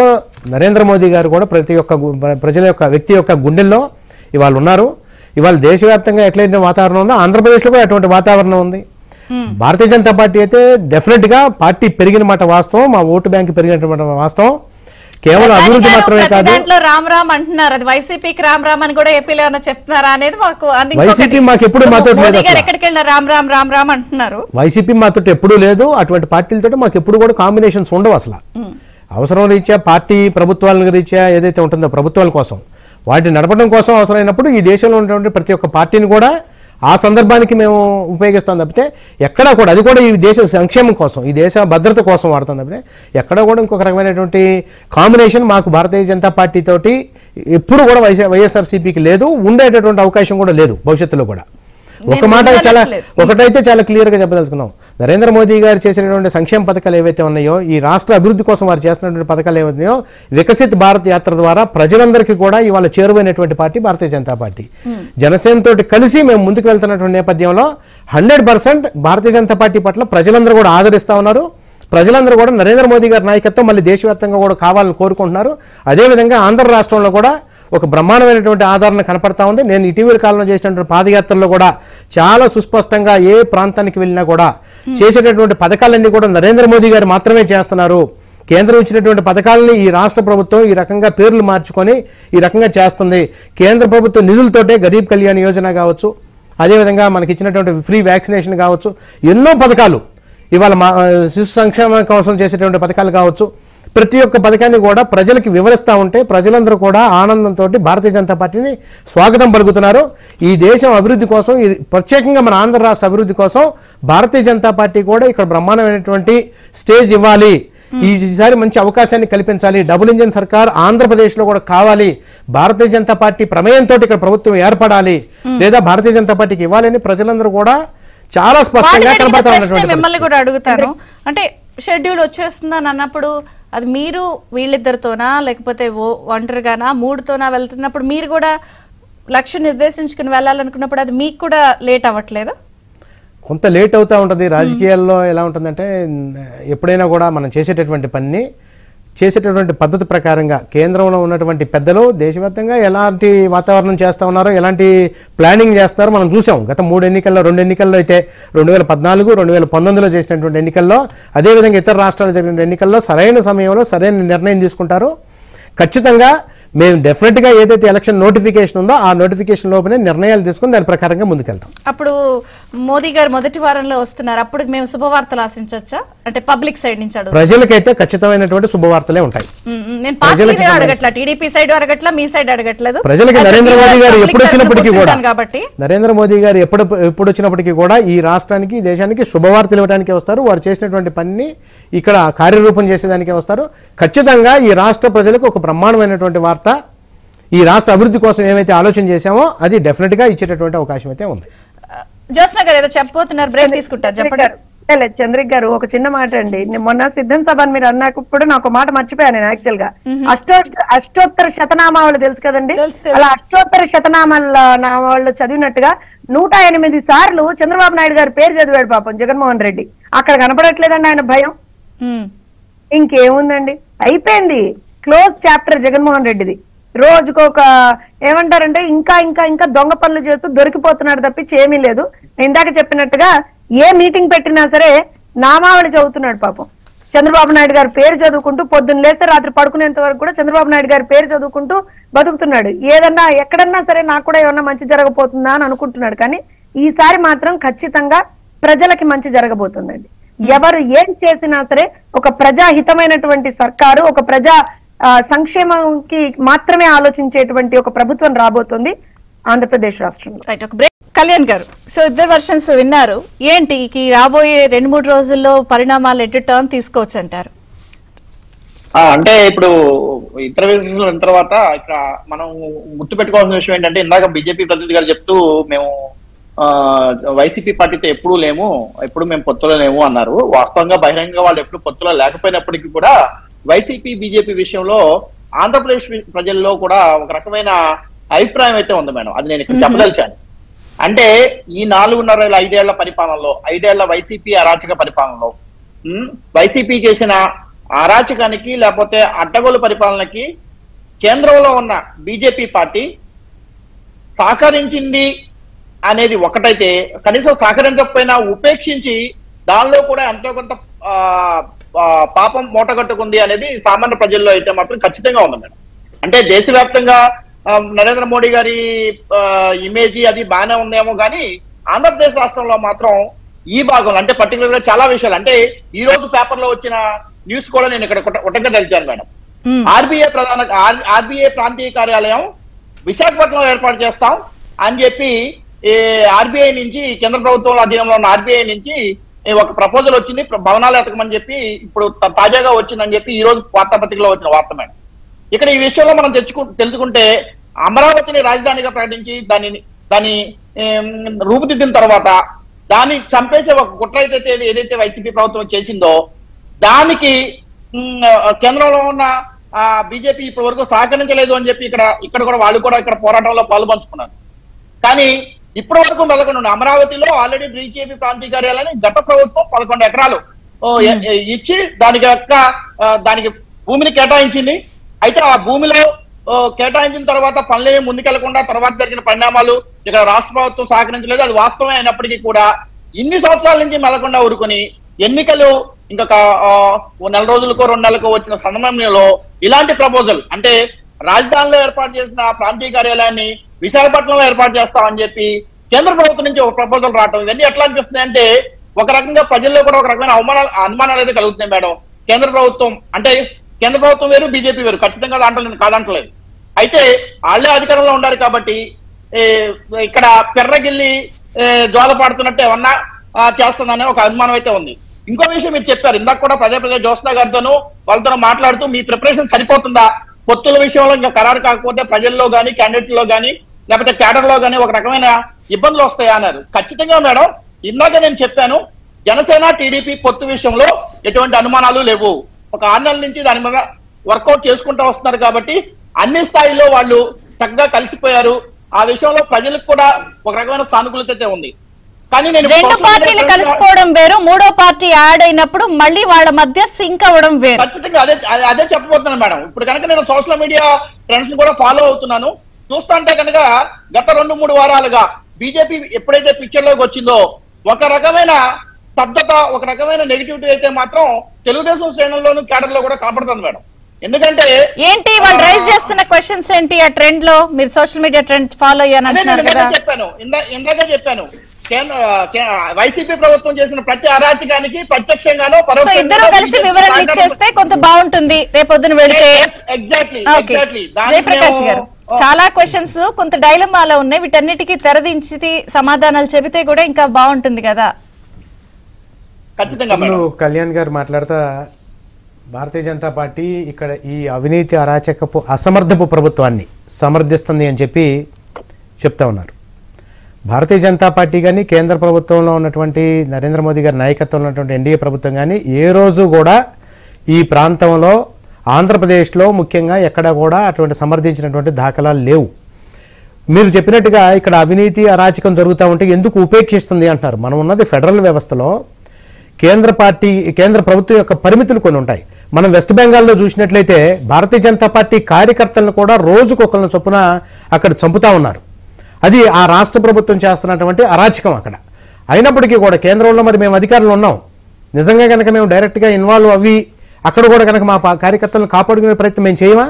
నరేంద్ర మోదీ గారు కూడా ప్రజల యొక్క వ్యక్తి యొక్క గుండెల్లో ఇవాళ ఉన్నారు. ఇవాళ దేశవ్యాప్తంగా ఎట్లయిన వాతావరణం ఉందో ఆంధ్రప్రదేశ్ లో కూడా అటువంటి వాతావరణం ఉంది. భారతీయ జనతా పార్టీ అయితే డెఫినెట్ గా పార్టీ పెరిగిన మాట వాస్తవం, మా ఓటు బ్యాంక్ పెరిగినటువంటి వాస్తవం. కేవలం అభివృద్ధి మాత్రమే కాదు, దాంట్లో రామ్ రామ్ అంటున్నారు, అది వైసీపీకి రామ్ రామ్ అని కూడా ఏపీలో ఏమైనా చెప్తున్నారా అనేది మాకు. వైసీపీ మాకు ఎప్పుడు మాతో లేదు, ఎక్కడికి వెళ్ళినా రామ్ రామ్ రామ్ రామ్ అంటున్నారు. వైసీపీ మాతో ఎప్పుడూ లేదు. అటువంటి పార్టీలతో మాకు ఎప్పుడు కూడా కాంబినేషన్స్ ఉండవు. అసలు అవసరం రీత్యా పార్టీ ప్రభుత్వాల రీత్యా ఏదైతే ఉంటుందో ప్రభుత్వాల కోసం వాటిని నడపడం కోసం అవసరమైనప్పుడు ఈ దేశంలో ఉన్నటువంటి ప్రతి ఒక్క పార్టీని కూడా ఆ సందర్భానికి మేము ఉపయోగిస్తాం తప్పితే ఎక్కడా కూడా, అది కూడా ఈ దేశ సంక్షేమం కోసం, ఈ దేశ భద్రత కోసం వాడతాం తప్పితే ఎక్కడ కూడా ఇంకొక రకమైనటువంటి కాంబినేషన్ మాకు భారతీయ జనతా పార్టీ తోటి ఎప్పుడు కూడా వైఎస్ఆర్సీపీకి లేదు, ఉండేటటువంటి అవకాశం కూడా లేదు భవిష్యత్తులో కూడా. ఒక మాట ఒకటైతే చాలా క్లియర్ గా చెప్పదలుచుకున్నాం, నరేంద్ర మోదీ గారు చేసినటువంటి సంక్షేమ పథకాలు ఏవైతే ఉన్నాయో, ఈ రాష్ట్ర అభివృద్ధి కోసం వారు చేస్తున్నటువంటి పథకాలు ఏవైతున్నాయో, వికసిత్ భారత్ యాత్ర ద్వారా ప్రజలందరికీ కూడా ఇవాళ చేరువైనటువంటి పార్టీ భారతీయ జనతా పార్టీ. జనసేన తోటి కలిసి మేము ముందుకు వెళ్తున్నటువంటి నేపథ్యంలో 100% భారతీయ జనతా పార్టీ పట్ల ప్రజలందరూ కూడా ఆదరిస్తా ఉన్నారు. ప్రజలందరూ కూడా నరేంద్ర మోదీ గారి నాయకత్వం మళ్ళీ దేశవ్యాప్తంగా కూడా కావాలని కోరుకుంటున్నారు. అదేవిధంగా ఆంధ్ర రాష్ట్రంలో కూడా ఒక బ్రహ్మాండమైనటువంటి ఆదరణ కనపడతా ఉంది. నేను ఇటీవల కాలంలో చేసినటువంటి పాదయాత్రలో కూడా చాలా సుస్పష్టంగా ఏ ప్రాంతానికి వెళ్ళినా కూడా చేసేటటువంటి పథకాలన్నీ కూడా నరేంద్ర మోదీ గారు మాత్రమే చేస్తున్నారు. కేంద్రం ఇచ్చినటువంటి పథకాలని ఈ రాష్ట్ర ప్రభుత్వం ఈ రకంగా పేర్లు మార్చుకొని ఈ రకంగా చేస్తుంది. కేంద్ర ప్రభుత్వ నిధులతోటే గరీబ్ కళ్యాణ్ యోజన కావచ్చు, అదేవిధంగా మనకి ఇచ్చినటువంటి ఫ్రీ వ్యాక్సినేషన్ కావచ్చు, ఎన్నో పథకాలు ఇవాళ శిశు సంక్షేమం కోసం చేసేటువంటి పథకాలు కావచ్చు, ప్రతి ఒక్క పథకాన్ని కూడా ప్రజలకు వివరిస్తూ ఉంటే ప్రజలందరూ కూడా ఆనందంతో భారతీయ జనతా పార్టీని స్వాగతం పలుకుతున్నారు. ఈ దేశం అభివృద్ధి కోసం, ప్రత్యేకంగా మన ఆంధ్ర రాష్ట్ర అభివృద్ధి కోసం భారతీయ జనతా పార్టీ కూడా ఇక్కడ బ్రహ్మాండమైనటువంటి స్టేజ్ ఇవ్వాలి, ఈసారి మంచి అవకాశాన్ని కల్పించాలి, డబుల్ ఇంజిన్ సర్కార్ ఆంధ్రప్రదేశ్లో కూడా కావాలి, భారతీయ జనతా పార్టీ ప్రమేయంతో ఇక్కడ ప్రభుత్వం ఏర్పడాలి, లేదా భారతీయ జనతా పార్టీకి ఇవ్వాలని ప్రజలందరూ కూడా చాలా స్పష్టంగా కనబడతా ఉన్నటువంటి. మిమ్మల్ని కూడా అడుగుతాను, అంటే షెడ్యూల్ వచ్చేస్తుందని అన్నప్పుడు అది మీరు వీళ్ళిద్దరితోనా లేకపోతే ఒంటరిగానా 3తోనా వెళ్తున్నప్పుడు మీరు కూడా లక్ష్యం నిర్దేశించుకుని వెళ్ళాలనుకున్నప్పుడు అది మీకు కూడా లేట్ అవ్వట్లేదా? కొంత లేట్ అవుతూ ఉంటుంది. రాజకీయాల్లో ఎలా ఉంటుందంటే ఎప్పుడైనా కూడా మనం చేసేటటువంటి పని చేసేటటువంటి పద్ధతి ప్రకారంగా కేంద్రంలో ఉన్నటువంటి పెద్దలు దేశవ్యాప్తంగా ఎలాంటి వాతావరణం చేస్తూ ఉన్నారో, ఎలాంటి ప్లానింగ్ చేస్తున్నారో మనం చూసాం. గత 3 ఎన్నికల్లో 2 ఎన్నికల్లో అయితే 2014, 2019లో చేసినటువంటి ఎన్నికల్లో, అదేవిధంగా ఇతర రాష్ట్రాలు జరిగిన ఎన్నికల్లో సరైన సమయంలో సరైన నిర్ణయం తీసుకుంటారు. ఖచ్చితంగా మేము డెఫినెట్ గా ఏదైతే ఎలక్షన్ నోటిఫికేషన్ ఉందో ఆ నోటిఫికేషన్ లోపలే నిర్ణయాలు తీసుకుని దాని ప్రకారంగా ముందుకెళ్తాం. అప్పుడు మోదీ గారు మొదటి వారంలో వస్తున్నారు, అప్పుడు మేము శుభవార్తలు ఆశించవచ్చా? అంటే పబ్లిక్ సైడ్ నుంచి అడుగు. ప్రజలకైతే ఖచ్చితమైనటువంటి శుభవార్తలే ఉంటాయి. నేను పార్టీ అడగట్లా, టీడీపీ సైడ్ అడగట్లా, మీ సైడ్ అడగట్లేదు. ప్రజలకి నరేంద్ర మోదీ గారు ఎప్పుడు వచ్చినప్పటికీ కూడా నరేంద్ర మోదీ గారు ఎప్పుడు వచ్చినప్పటికీ కూడా ఈ రాష్ట్రానికి దేశానికి శుభవార్తలు ఇవ్వడానికి వస్తారు. వారు చేసినటువంటి పనిని ఇక్కడ కార్యరూపం చేసేదానికి వస్తారు. ఖచ్చితంగా ఈ రాష్ట్ర ప్రజలకు ఒక బ్రహ్మాండమైనటువంటి వార్త, ఈ రాష్ట్ర అభివృద్ధి కోసం ఏమైతే ఆలోచన చేశామో అది డెఫినెట్ గా ఇచ్చేటటువంటి అవకాశం అయితే ఉంది. జ్యోత్స్న గారు ఏదో చెప్పబోతున్నారు, బ్రేక్ తీసుకుంటారు, చెప్పండి. చంద్రిక్ గారు ఒక చిన్న మాట అండి. మొన్న సిద్ధం సభ మీరు అన్నప్పుడు నాకు మాట మర్చిపోయాను నేను. యాక్చువల్ గా అష్టోత్తర శతనామాలు తెలుసు కదండి, అలా అష్టోత్తర శతనామాలు చదివినట్టుగా 108 సార్లు చంద్రబాబు నాయుడు గారి పేరు చదివాడు పాపం జగన్మోహన్ రెడ్డి. అక్కడ కనపడట్లేదండి ఆయన భయం. ఇంకేముందండి, అయిపోయింది, క్లోజ్ చాప్టర్ జగన్మోహన్ రెడ్డిది. రోజుకొక ఏమంటారంటే ఇంకా ఇంకా ఇంకా దొంగ పనులు చేస్తూ దొరికిపోతున్నాడు తప్పించి ఏమీ లేదు. ఇందాక చెప్పినట్టుగా ఏ మీటింగ్ పెట్టినా సరే నామావళి చదువుతున్నాడు పాపం. చంద్రబాబు నాయుడు గారి పేరు చదువుకుంటూ పొద్దున్న లేస్తే రాత్రి పడుకునేంత వరకు కూడా చంద్రబాబు నాయుడు గారి పేరు చదువుకుంటూ బతుకుతున్నాడు. ఏదన్నా ఎక్కడన్నా సరే నాకు కూడా ఏమన్నా మంచి జరగబోతుందా అని అనుకుంటున్నాడు. కానీ ఈసారి మాత్రం ఖచ్చితంగా ప్రజలకి మంచి జరగబోతుందండి. ఎవరు ఏం చేసినా సరే ఒక ప్రజాహితమైనటువంటి సర్కారు, ఒక ప్రజా సంక్షేమంకి మాత్రమే ఆలోచించేటువంటి ఒక ప్రభుత్వం రాబోతుంది ఆంధ్రప్రదేశ్ రాష్ట్రంలో. కళ్యాణ్ గారు, సో ఇద్దరు వర్షన్స్ విన్నారు, ఏంటి రాబోయే 2-3 రోజుల్లో పరిణామాలు ఎటు టర్న్ తీసుకోవచ్చు అంటారు? అంటే ఇప్పుడు ఇంటర్వ్యూ తర్వాత ఇక్కడ మనం గుర్తుపెట్టుకోవాల్సిన విషయం ఏంటంటే, ఇందాక బీజేపీ ప్రతినిధి గారు చెప్తూ మేము వైసీపీ పార్టీతో ఎప్పుడూ లేము, ఎప్పుడు మేము పొత్తులో లేము అన్నారు. వాస్తవంగా బహిరంగంగా వాళ్ళు ఎప్పుడు పొత్తులో లేకపోయినప్పటికీ కూడా వైసీపీ బీజేపీ విషయంలో ఆంధ్రప్రదేశ్ ప్రజల్లో కూడా ఒక రకమైన అభిప్రాయం అయితే ఉంది మేడం. అది నేను ఇక్కడ చెప్పదలిచాను. అంటే ఈ 4.5 ఏళ్ల పరిపాలనలో, 5 ఏళ్ల వైసీపీ అరాచక పరిపాలనలో, వైసీపీ చేసిన అరాచకానికి లేకపోతే అడ్డగోలు పరిపాలనకి కేంద్రంలో ఉన్న బీజేపీ పార్టీ సహకరించింది అనేది ఒకటైతే, కనీసం సహకరించకపోయినా ఉపేక్షించి దానిలో కూడా ఎంతో కొంత పాపం మూటగట్టుకుంది అనేది సామాన్య ప్రజల్లో అయితే మాత్రం ఖచ్చితంగా ఉంది మేడం. అంటే దేశవ్యాప్తంగా నరేంద్ర మోడీ గారి ఇమేజ్ అది బాగానే ఉందేమో కానీ ఆంధ్రప్రదేశ్ రాష్ట్రంలో మాత్రం ఈ భాగంలో అంటే పర్టికులర్ గా చాలా విషయాలు, అంటే ఈ రోజు పేపర్ లో వచ్చిన న్యూస్ కూడా నేను ఇక్కడ ఒటంగా తెలిచాను మేడం. ఆర్బీఐ ప్రాంతీయ కార్యాలయం విశాఖపట్నంలో ఏర్పాటు చేస్తాం అని చెప్పి ఆర్బీఐ నుంచి, కేంద్ర ప్రభుత్వం అధీనంలో ఉన్న ఆర్బీఐ నుంచి ఒక ప్రపోజల్ వచ్చింది, భవనాలు ఎతకమని చెప్పి ఇప్పుడు తాజాగా వచ్చిందని చెప్పి ఈ రోజు వార్తాపత్రికలో వచ్చిన వార్త మేడం. ఇక్కడ ఈ విషయంలో మనం తెలుసుకుంటే అమరావతిని రాజధానిగా ప్రకటించి దాని రూపుదిద్దిన తర్వాత దాన్ని చంపేసే ఒక కుట్ర అయితే ఏదైతే వైసీపీ ప్రభుత్వం చేసిందో దానికి కేంద్రంలో ఉన్న బీజేపీ ఇప్పటి వరకు సహకరించలేదు అని చెప్పి ఇక్కడ కూడా వాళ్ళు కూడా ఇక్కడ పోరాటంలో పాల్పంచుకున్నారు. కానీ ఇప్పటి వరకు మెదకుండా అమరావతిలో ఆల్రెడీ బీజేపీ ప్రాంతీయ కార్యాలయాన్ని గత ప్రభుత్వం 11 ఎకరాలు ఇచ్చి దానికి భూమిని కేటాయించింది. అయితే ఆ భూమిలో కేటాయించిన తర్వాత పనులేమీ ముందుకెళ్లకుండా తర్వాత జరిగిన పరిణామాలు ఇక్కడ రాష్ట్ర ప్రభుత్వం సహకరించలేదు. అది వాస్తవమే అయినప్పటికీ కూడా ఇన్ని సంవత్సరాల నుంచి మెదకుండా ఊరుకుని ఎన్నికలు ఇంకొక 4 రోజులకో 2 నెలలకో వచ్చిన సమయంలో ఇలాంటి ప్రపోజల్, అంటే రాజధానిలో ఏర్పాటు చేసిన ప్రాంతీయ కార్యాలయాన్ని విశాఖపట్నంలో ఏర్పాటు చేస్తామని చెప్పి కేంద్ర ప్రభుత్వం నుంచి ఒక ప్రపోజల్ రావటం, ఇవన్నీ ఎట్లా అనిపిస్తుంది అంటే ఒక రకంగా ప్రజల్లో కూడా ఒక రకమైన అనుమానాలు అయితే కలుగుతున్నాయి మేడం. కేంద్ర ప్రభుత్వం వేరు, బీజేపీ వేరు, ఖచ్చితంగా దాంట్లో నేను కాదంటలేదు. అయితే వాళ్ళే అధికారంలో ఉండాలి కాబట్టి ఇక్కడ పెర్రగిల్లి జ్వాల పాడుతున్నట్టు ఏమన్నా చేస్తుందనే ఒక అనుమానం అయితే ఉంది. ఇంకో విషయం మీరు చెప్పారు ఇందాక కూడా పదే జ్యోత్స్న గారితోనూ వాళ్ళతో మాట్లాడుతూ, మీ ప్రిపరేషన్ సరిపోతుందా, పొత్తుల విషయంలో ఇంకా ఖరారు కాకపోతే ప్రజల్లో కానీ క్యాండిడేట్లో కానీ లేకపోతే క్యాడర్ లో కానీ ఒక రకమైన ఇబ్బందులు వస్తాయా అన్నారు. ఖచ్చితంగా మేడం, ఇందాక నేను చెప్పాను, జనసేన టీడీపీ పొత్తు విషయంలో ఎటువంటి అనుమానాలు లేవు. ఒక 6 నెలల నుంచి దాని మీద వర్కౌట్ చేసుకుంటూ వస్తున్నారు కాబట్టి అన్ని స్థాయిలో వాళ్ళు చక్కగా కలిసిపోయారు. ఆ విషయంలో ప్రజలకు కూడా ఒక రకమైన సానుకూలత ఉంది. కానీ నేను 2 పార్టీలు కలిసిపోవడం వేరు, 3వ పార్టీ యాడ్ అయినప్పుడు మళ్ళీ వాళ్ళ మధ్య సింక్ అవ్వడం వేరు. ఖచ్చితంగా అదే చెప్పబోతున్నాను మేడం. ఇప్పుడు కనుక నేను సోషల్ మీడియా ట్రెండ్స్ కూడా ఫాలో అవుతున్నాను. చూస్తుంటే కనుక గత 2-3 వారాలుగా బీజేపీ ఎప్పుడైతే పిక్చర్ లోకి వచ్చిందో ఒక రకమైన స్తబ్దత, ఒక రకమైన నెగిటివిటీ అయితే మాత్రం తెలుగుదేశం శ్రేణుల్లోనూ క్యాడర్ లో కూడా కనపడుతుంది మేడం. ఎందుకంటే ఏంటి వాళ్ళు రైజ్ చేస్తున్న క్వశ్చన్స్ ఏంటి? ఆ ట్రెండ్ లో మీరు సోషల్ మీడియా ట్రెండ్ ఫాలో అయ్యాను అంటున్నారు కదా. ఇందాక చెప్పాను వైసీపీ ప్రభుత్వం చేసిన ప్రతి అరాచకానికి ప్రత్యక్షంగానో సో ఇద్దరు కలిసి వివరణ ఇచ్చేస్తే కొంత బాగుంటుంది రేపొద్దున వెళితే. జయప్రకాష్ గారు, చాలా క్వశ్చన్స్ కొంత డైలమాలో ఉన్నాయి, వీటన్నిటికీ తెరదించి సమాధానాలు చెబితే కూడా ఇంకా బాగుంటుంది కదా. కళ్యాణ్ గారు మాట్లాడుతా భారతీయ జనతా పార్టీ ఇక్కడ ఈ అవినీతి అరాచకపు అసమర్థపు ప్రభుత్వాన్ని సమర్థిస్తుంది అని చెప్పి చెప్తా ఉన్నారు. భారతీయ జనతా పార్టీ కానీ కేంద్ర ప్రభుత్వంలో ఉన్నటువంటి నరేంద్ర మోదీ గారి నాయకత్వంలో ఉన్నటువంటి ఎన్డీఏ ప్రభుత్వం కానీ ఏ రోజు కూడా ఈ ప్రాంతంలో ఆంధ్రప్రదేశ్లో ముఖ్యంగా ఎక్కడ కూడా అటువంటి సమర్థించినటువంటి దాఖలాలు లేవు. మీరు చెప్పినట్టుగా ఇక్కడ అవినీతి అరాచకం జరుగుతూ ఉంటే ఎందుకు ఉపేక్షిస్తుంది అంటున్నారు. మనం ఉన్నది ఫెడరల్ వ్యవస్థలో. కేంద్ర ప్రభుత్వం యొక్క పరిమితులు కొన్ని ఉంటాయి. మనం వెస్ట్ బెంగాల్లో చూసినట్లయితే భారతీయ జనతా పార్టీ కార్యకర్తలను కూడా రోజుకొకరిని చొప్పున అక్కడ చంపుతా ఉన్నారు. అది ఆ రాష్ట్ర ప్రభుత్వం చేస్తున్నటువంటి అరాచకం అక్కడ. అయినప్పటికీ కూడా కేంద్రంలో మరి మేము అధికారులు ఉన్నాం, నిజంగా కనుక మేము డైరెక్ట్గా ఇన్వాల్వ్ అవి అక్కడ కూడా కనుక మా కార్యకర్తలను కాపాడుకునే ప్రయత్నం మేము చేయమా?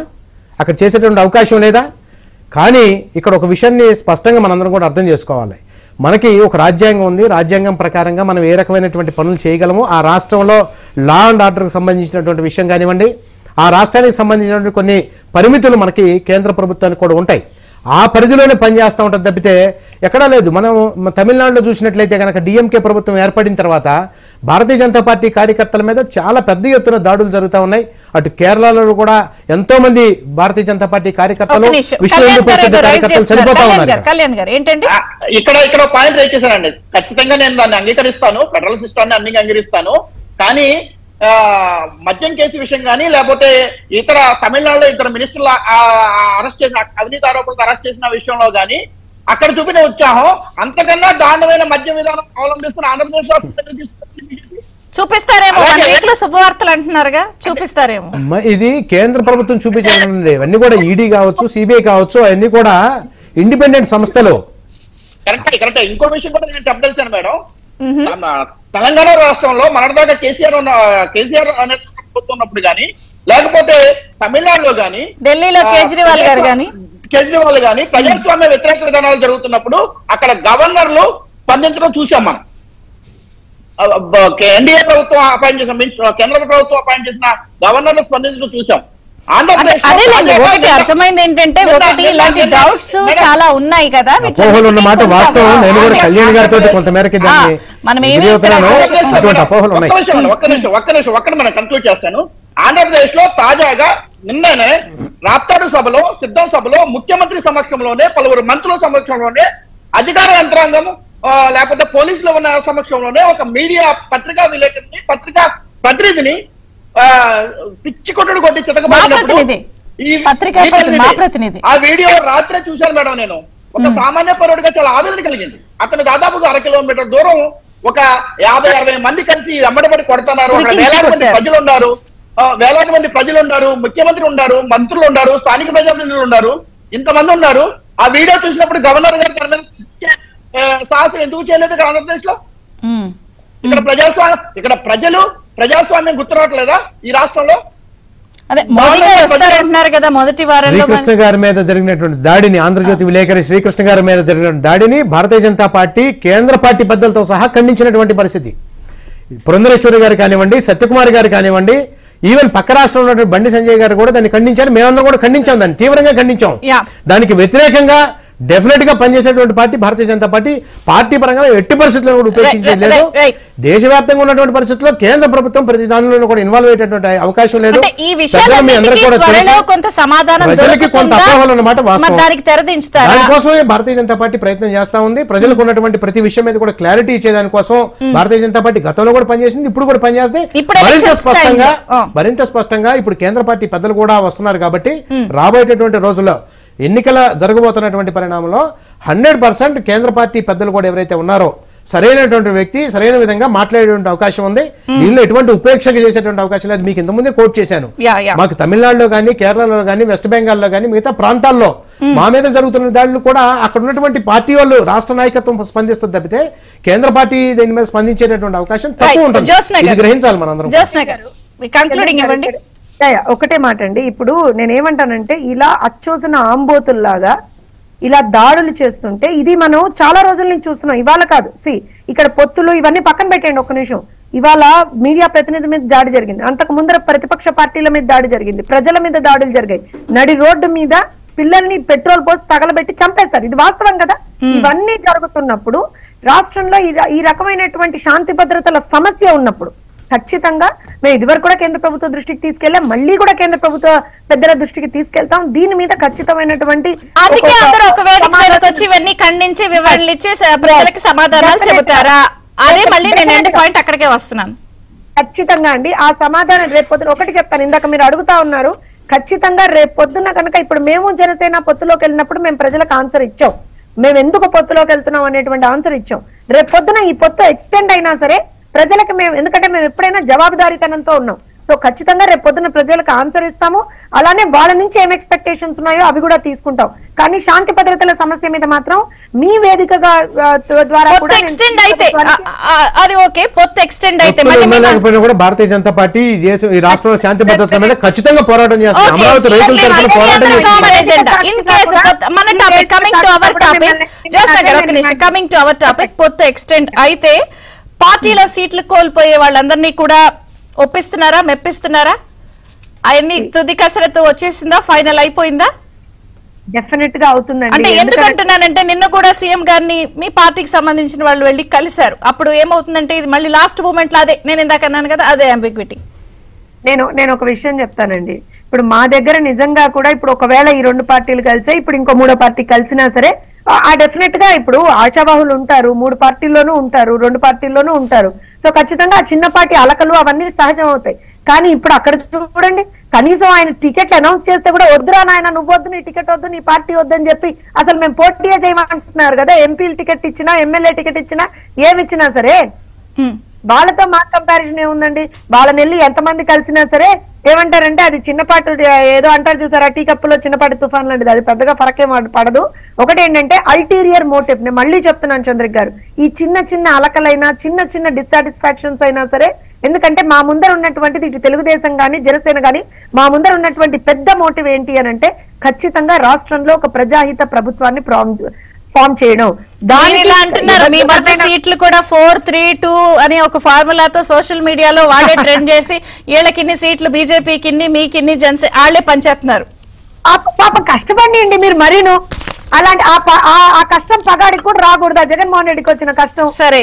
అక్కడ చేసేటువంటి అవకాశం లేదా? కానీ ఇక్కడ ఒక విషయాన్ని స్పష్టంగా మనందరం కూడా అర్థం చేసుకోవాలి. మనకి ఒక రాజ్యాంగం ఉంది. రాజ్యాంగం ప్రకారంగా మనం ఏ రకమైనటువంటి పనులు చేయగలము, ఆ రాష్ట్రంలో లా అండ్ ఆర్డర్కి సంబంధించినటువంటి విషయం కానివ్వండి, ఆ రాష్ట్రానికి సంబంధించినటువంటి కొన్ని పరిమితులు మనకి కేంద్ర ప్రభుత్వానికి కూడా ఉంటాయి. ఆ పరిధిలోనే పనిచేస్తూ ఉంటుంది తప్పితే ఎక్కడా లేదు. మనం తమిళనాడులో చూసినట్లయితే కనుక డిఎంకే ప్రభుత్వం ఏర్పడిన తర్వాత భారతీయ జనతా పార్టీ కార్యకర్తల మీద చాలా పెద్ద ఎత్తున దాడులు జరుగుతూ ఉన్నాయి. అటు కేరళలో కూడా ఎంతో మంది భారతీయ జనతా పార్టీ కార్యకర్తలు చనిపోతా ఉన్నారు. కళ్యాణ్ గారు ఏంటంటే ఇక్కడ పాయింట్ రేట్ చేశానండి. ఖచ్చితంగా నేను దాన్ని అంగీకరిస్తాను, ఫెడరల్ సిస్టాన్ని అన్ని అంగీకరిస్తాను. కానీ మద్యం కేసు విషయం కానీ లేకపోతే ఇతర తమిళనాడులో ఇతర మినిస్టర్ల అరెస్ట్ చేసిన అవినీతి ఆరోపణలతో అరెస్ట్ చేసిన విషయంలో కానీ అక్కడ చూపిన ఉత్సాహం అంతకన్నా దారుణమైన మద్య విధానం అవలంబిస్తున్న ఆంధ్రప్రదేశ్ చూపిస్తారేమో. శుభవార్తలు అంటున్నారుగా, చూపిస్తారేమో. ఇది కేంద్ర ప్రభుత్వం చూపించాలండి. ఇవన్నీ కూడా ఈడీ కావచ్చు, సిబిఐ కావచ్చు, అవన్నీ కూడా ఇండిపెండెంట్ సంస్థలు. కరెక్ట్. ఇంకో విషయం కూడా నేను చెప్పదలిచాను మేడం. తెలంగాణ రాష్ట్రంలో మనదాకా కేసీఆర్ పోతున్నప్పుడు గానీ లేకపోతే తమిళనాడులో గానీ ఢిల్లీలో కేజ్రీవాల్ గానీ ప్రజాస్వామ్య వ్యతిరేక విధానాలు జరుగుతున్నప్పుడు అక్కడ గవర్నర్లు స్పందించడం చూసాం మనం. ఎన్డీఏ ప్రభుత్వం అపాయింట్ చేసిన కేంద్ర ప్రభుత్వం అపాయింట్ చేసిన గవర్నర్లు స్పందించడం చూసాం. ఒకటి అర్థమైంది ఏంటంటే ఒకటి ఇలాంటి డౌట్స్ చాలా ఉన్నాయి కదా. అపోహలు ఉన్నమాట వాస్తవం. నేను కూడా కళ్యాణ్ గారితో కొంతమేరకు ఒక్కటి మనం కన్క్లూడ్ చేస్తాను. ఆంధ్రప్రదేశ్ లో తాజాగా నిన్ననే రాప్తాడు సభలో సిద్ధం సభలో ముఖ్యమంత్రి సమక్షంలోనే పలువురు మంత్రుల సమక్షంలోనే అధికార యంత్రాంగం లేకపోతే పోలీసులు ఉన్న సమక్షంలోనే ఒక మీడియా పత్రికా విలేకరిని పత్రికా ప్రతినిధిని పిచ్చి కొట్టుడు కొట్టి చితకబడినప్పుడు ఆ వీడియో రాత్రే చూశాను మేడం. నేను ఒక సామాన్య పౌరుడిగా చాలా ఆవేదన కలిగింది. అతను దాదాపుగా 1 కిలోమీటర్ దూరం ఒక 50-60 మంది కలిసి వెంబడబడి కొడుతున్నారు. అక్కడ వేలాది మంది ప్రజలు ఉన్నారు, ముఖ్యమంత్రి ఉన్నారు, మంత్రులు ఉన్నారు, స్థానిక ప్రజాప్రతినిధులు ఉన్నారు, ఇంతమంది ఉన్నారు. ఆ వీడియో చూసినప్పుడు గవర్నర్ గారు తన మీద సాహసం ఎందుకు చేయలేదు ఆంధ్రప్రదేశ్ లో? ఇక్కడ ప్రజాస్వామ్యం గుర్తురావట్లేదా ఈ రాష్ట్రంలో? శ్రీకృష్ణ గారి మీద జరిగినటువంటి దాడిని, ఆంధ్రజ్యోతి విలేకరి శ్రీకృష్ణ గారి మీద జరిగిన దాడిని భారతీయ జనతా పార్టీ కేంద్ర పార్టీ పెద్దలతో సహా ఖండించినటువంటి పరిస్థితి. పురంధరేశ్వరి గారు కానివ్వండి, సత్యకుమార్ గారు కానివ్వండి, ఈవెన్ పక్క రాష్ట్రంలో ఉన్నటువంటి బండి సంజయ్ గారు కూడా దాన్ని ఖండించారు. మేమందరం కూడా ఖండించాం, దాన్ని తీవ్రంగా ఖండించాం. దానికి వ్యతిరేకంగా డెఫినెట్ గా పనిచేసేటువంటి party Bharatiya Janata party. Party పరంగా ఎట్టి పరిస్థితుల్లో కూడా ఉపేక్షించేది లేదు. దేశవ్యాప్తంగా ఉన్నటువంటి పరిస్థితుల్లో కేంద్ర ప్రభుత్వం ప్రతి దానిలో కూడా ఇన్వాల్వ్ అయ్యేటటువంటి అవకాశం లేదు. దానికోసమే భారతీయ జనతా పార్టీ ప్రయత్నం చేస్తా ఉంది. ప్రజలకు ఉన్నటువంటి ప్రతి విషయం మీద కూడా క్లారిటీ ఇచ్చేదానికోసం భారతీయ జనతా పార్టీ గతంలో కూడా పనిచేసింది, ఇప్పుడు కూడా పనిచేస్తే మరింత స్పష్టంగా ఇప్పుడు కేంద్ర పార్టీ పెద్దలు కూడా వస్తున్నారు కాబట్టి రాబోయేటటువంటి రోజుల్లో ఎన్నికల జరగబోతున్నటువంటి పరిణామంలో 100% కేంద్ర పార్టీ పెద్దలు కూడా ఎవరైతే ఉన్నారో సరైనటువంటి వ్యక్తి సరైన విధంగా మాట్లాడేటువంటి అవకాశం ఉంది. దీనిలో ఎటువంటి ఉపేక్షగా చేసేటువంటి అవకాశం లేదు. మీకు ఇంతకుముందే కోట్ చేశాను, మాకు తమిళనాడులో కానీ, కేరళలో కానీ, వెస్ట్ బెంగాల్లో కానీ, మిగతా ప్రాంతాల్లో మా మీద జరుగుతున్న దాడులు కూడా అక్కడ ఉన్నటువంటి పార్టీ వాళ్ళు రాష్ట్ర నాయకత్వం స్పందిస్తుంది తప్పితే కేంద్ర పార్టీ దీని మీద స్పందించేటటువంటి అవకాశం తక్కువ ఉంటుంది. గ్రహించాలి మనందరం. ఒకటే మాట అండి, ఇప్పుడు నేనేమంటానంటే ఇలా అచ్చోసిన ఆంబోతుల్లాగా ఇలా దాడులు చేస్తుంటే ఇది మనం చాలా రోజుల నుంచి చూస్తున్నాం, ఇవాళ కాదు. ఇక్కడ పొత్తులు ఇవన్నీ పక్కన పెట్టండి ఒక్క నిమిషం. ఇవాళ మీడియా ప్రతినిధి మీద దాడి జరిగింది, అంతకు ముందర ప్రతిపక్ష పార్టీల మీద దాడి జరిగింది, ప్రజల మీద దాడులు జరిగాయి, నడి రోడ్డు మీద పిల్లల్ని పెట్రోల్ పోసి తగలబెట్టి చంపేస్తారు. ఇది వాస్తవం కదా. ఇవన్నీ జరుగుతున్నప్పుడు రాష్ట్రంలో ఈ రకమైనటువంటి శాంతి భద్రతల సమస్య ఉన్నప్పుడు ఖచ్చితంగా మేము ఇదివరకు కూడా కేంద్ర ప్రభుత్వ దృష్టికి తీసుకెళ్ళాం, మళ్ళీ కూడా కేంద్ర ప్రభుత్వ పెద్దల దృష్టికి తీసుకెళ్తాం. దీని మీద ఖచ్చితమైనటువంటి ఇవన్నీ ఖండించి వివరణలు ఇచ్చి ప్రజలకి సమాధానాలు చెబుతారా? అదే మళ్ళీ నేను ఎండ్ పాయింట్ అక్కడికే వస్తున్నాను. ఖచ్చితంగా అండి, ఆ సమాధానం రేపు పొద్దున ఒకటి చెప్తాను. ఇందాక మీరు అడుగుతా ఉన్నారు, ఖచ్చితంగా రేపు పొద్దున్న కనుక ఇప్పుడు మేము జనసేన పొత్తులోకి వెళ్ళినప్పుడు మేము ప్రజలకు ఆన్సర్ ఇచ్చాం, మేము ఎందుకు పొత్తులోకి వెళ్తున్నాం అనేటువంటి ఆన్సర్ ఇచ్చాం. రేపు పొద్దున ఈ పొత్తు ఎక్స్టెండ్ అయినా సరే ప్రజలకు మేము, ఎందుకంటే మేము ఎప్పుడైనా జవాబుదారీతనంతో ఉన్నాం, సో ఖచ్చితంగా రేపు పొద్దున ప్రజలకు ఆన్సర్ ఇస్తాము. అలానే వాళ్ళ నుంచి ఏం ఎక్స్పెక్టేషన్స్ ఉన్నాయో అవి కూడా తీసుకుంటాం. కానీ శాంతి భద్రతల సమస్య మీద మాత్రం మీ వేదికగా ద్వారా ఎక్స్టెండ్ అయితే అది ఓకే, పొత్తు ఎక్స్టెండ్ అయితే కూడా భారతీయ జనతా పార్టీ ఈ రాష్ట్రంలో శాంతి భద్రతల మీద ఖచ్చితంగా పోరాటం చేస్తుంది. అమరావతి రైతుల తరఫున పోరాటం చేస్తుంది. పొత్తు ఎక్స్టెండ్ అయితే పార్టీలో సీట్లు కోల్పోయే వాళ్ళందరినీ కూడా ఒప్పిస్తున్నారా, మెప్పిస్తున్నారా? అవన్నీ తుది కసరత్తు వచ్చేసిందా, ఫైనల్ అయిపోయిందా? డెఫినెట్ గా అవుతుందండి. అంటే ఎందుకంటున్నానంటే నిన్న కూడా సీఎం గారిని మీ పార్టీకి సంబంధించిన వాళ్ళు వెళ్ళి కలిశారు. అప్పుడు ఏమవుతుందంటే ఇది మళ్ళీ లాస్ట్ మూమెంట్ లో అదే నేను ఇందాక అన్నాను కదా, అదే అంబిగ్విటీ. నేను ఒక విషయం చెప్తానండి. ఇప్పుడు మా దగ్గర నిజంగా కూడా ఇప్పుడు ఒకవేళ ఈ రెండు పార్టీలు కలిసే ఇప్పుడు ఇంకో మూడో పార్టీ కలిసినా సరే ఆ డెఫినెట్ గా ఇప్పుడు ఆశావాహులు ఉంటారు, మూడు పార్టీల్లోనూ ఉంటారు, రెండు పార్టీల్లోనూ ఉంటారు. సో ఖచ్చితంగా ఆ చిన్నపాటి అలకలు అవన్నీ సహజం అవుతాయి. కానీ ఇప్పుడు అక్కడ చూడండి, కనీసం ఆయన టికెట్లు అనౌన్స్ చేస్తే కూడా వద్దురా నాయన, నువ్వు వద్దు, నీ టికెట్ వద్దు, నీ పార్టీ వద్దని చెప్పి అసలు మేము పోటీయే చేయమంటున్నారు కదా. ఎంపీలు టికెట్ ఇచ్చినా, ఎమ్మెల్యే టికెట్ ఇచ్చినా, ఏమిచ్చినా సరే వాళ్ళతో మా కంపారిజన్ ఏముందండి? వాళ్ళని వెళ్ళి ఎంతమంది కలిసినా సరే ఏమంటారంటే అది చిన్నపాటు ఏదో అంటారు చూసారా, టీ కప్పులో చిన్నపాటి తుఫాన్ లాంటిది, అది పెద్దగా ఫరకే పడదు. ఒకటి ఏంటంటే అల్టీరియర్ మోటివ్. నేను మళ్ళీ చెప్తున్నాను చంద్రిక్ గారు, ఈ చిన్న చిన్న అలకలైనా చిన్న చిన్న డిస్సాటిస్ఫాక్షన్స్ అయినా సరే, ఎందుకంటే మా ముందర ఉన్నటువంటిది ఇటు తెలుగుదేశం గాని జనసేన గాని మా ముందర ఉన్నటువంటి పెద్ద మోటివ్ ఏంటి అని అంటే ఖచ్చితంగా రాష్ట్రంలో ఒక ప్రజాహిత ప్రభుత్వాన్ని ఫామ్ చేయడం. ఇలా అంటున్నారు మీ మధ్య సీట్లు కూడా 4-3-2 అనే ఒక ఫార్ములాతో సోషల్ మీడియాలో వాళ్ళే ట్రెండ్ చేసి వీళ్ళకిన్ని సీట్లు బీజేపీకి మీకిన్ని జనసేన వాళ్ళే పంచేస్తున్నారు. పాప కష్టపడి మీరు మరీను అలాంటి ఆ కష్టం పగాడికి కూడా రాకూడదా? జగన్మోహన్ రెడ్డికి వచ్చిన కష్టం సరే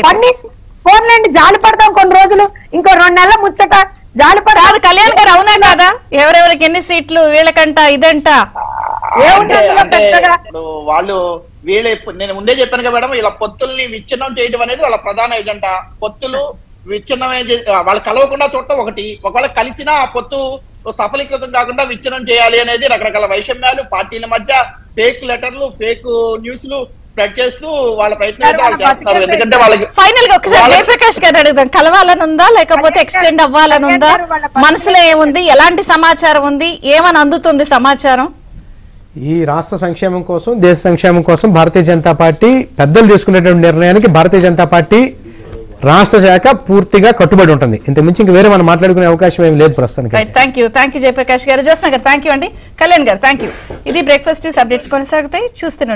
ఫోన్లేండి, జాలి పడతాం కొన్ని రోజులు, ఇంకో 2 నెలల ముచ్చట జాలి పడతారు. కళ్యాణ్ గారు అవునా కాదా? ఎవరెవరికి ఎన్ని సీట్లు వీళ్ళకంట ఇదంట వాళ్ళు వీళ్ళే. నేను ముందే చెప్పాను కదా మేడం, ఇలా పొత్తుల్ని విచ్ఛిన్నం చేయడం అనేది వాళ్ళ ప్రధాన ఎజెండా. పొత్తులు విచ్ఛిన్నం వాళ్ళు కలవకుండా చూడటం ఒకటి, ఒకవేళ కలిసినా ఆ పొత్తు సఫలీకృతం కాకుండా విచ్ఛిన్నం చేయాలి అనేది రకరకాల వైషమ్యాలు, పార్టీల మధ్య ఫేక్ లెటర్లు, ఫేక్ న్యూస్లు స్ప్రెడ్ చేస్తూ వాళ్ళ ప్రయత్నం చేస్తారు. ఎందుకంటే వాళ్ళకి ఫైనల్ గా ఒకసారి జయప్రకాష్ గారు అడుగుదాం, కలవాలని ఉందా లేకపోతే ఎక్స్టెండ్ అవ్వాలని ఉందా? మనసులో ఏముంది, ఎలాంటి సమాచారం ఉంది, ఏమని అందుతుంది సమాచారం? ఈ రాష్ట్ర సంక్షేమం కోసం, దేశ సంక్షేమం కోసం భారతీయ జనతా పార్టీ పెద్దలు తీసుకునేటువంటి నిర్ణయానికి భారతీయ జనతా పార్టీ రాష్ట్ర శాఖ పూర్తిగా కట్టుబడి ఉంటుంది. ఇంతకుమించి ఇంక వేరే మనం మాట్లాడుకునే అవకాశం ఏమి లేదు ప్రస్తుతానికి. థ్యాంక్ యూ జయప్రకాష్ గారు. జ్యోత్స్న గారు థ్యాంక్ యూ అండి. కళ్యాణ్ గారు థ్యాంక్ యూ. ఇది బ్రేక్ఫాస్ట్ అప్డేట్స్ కొనసాగుతాయి, చూస్తూనే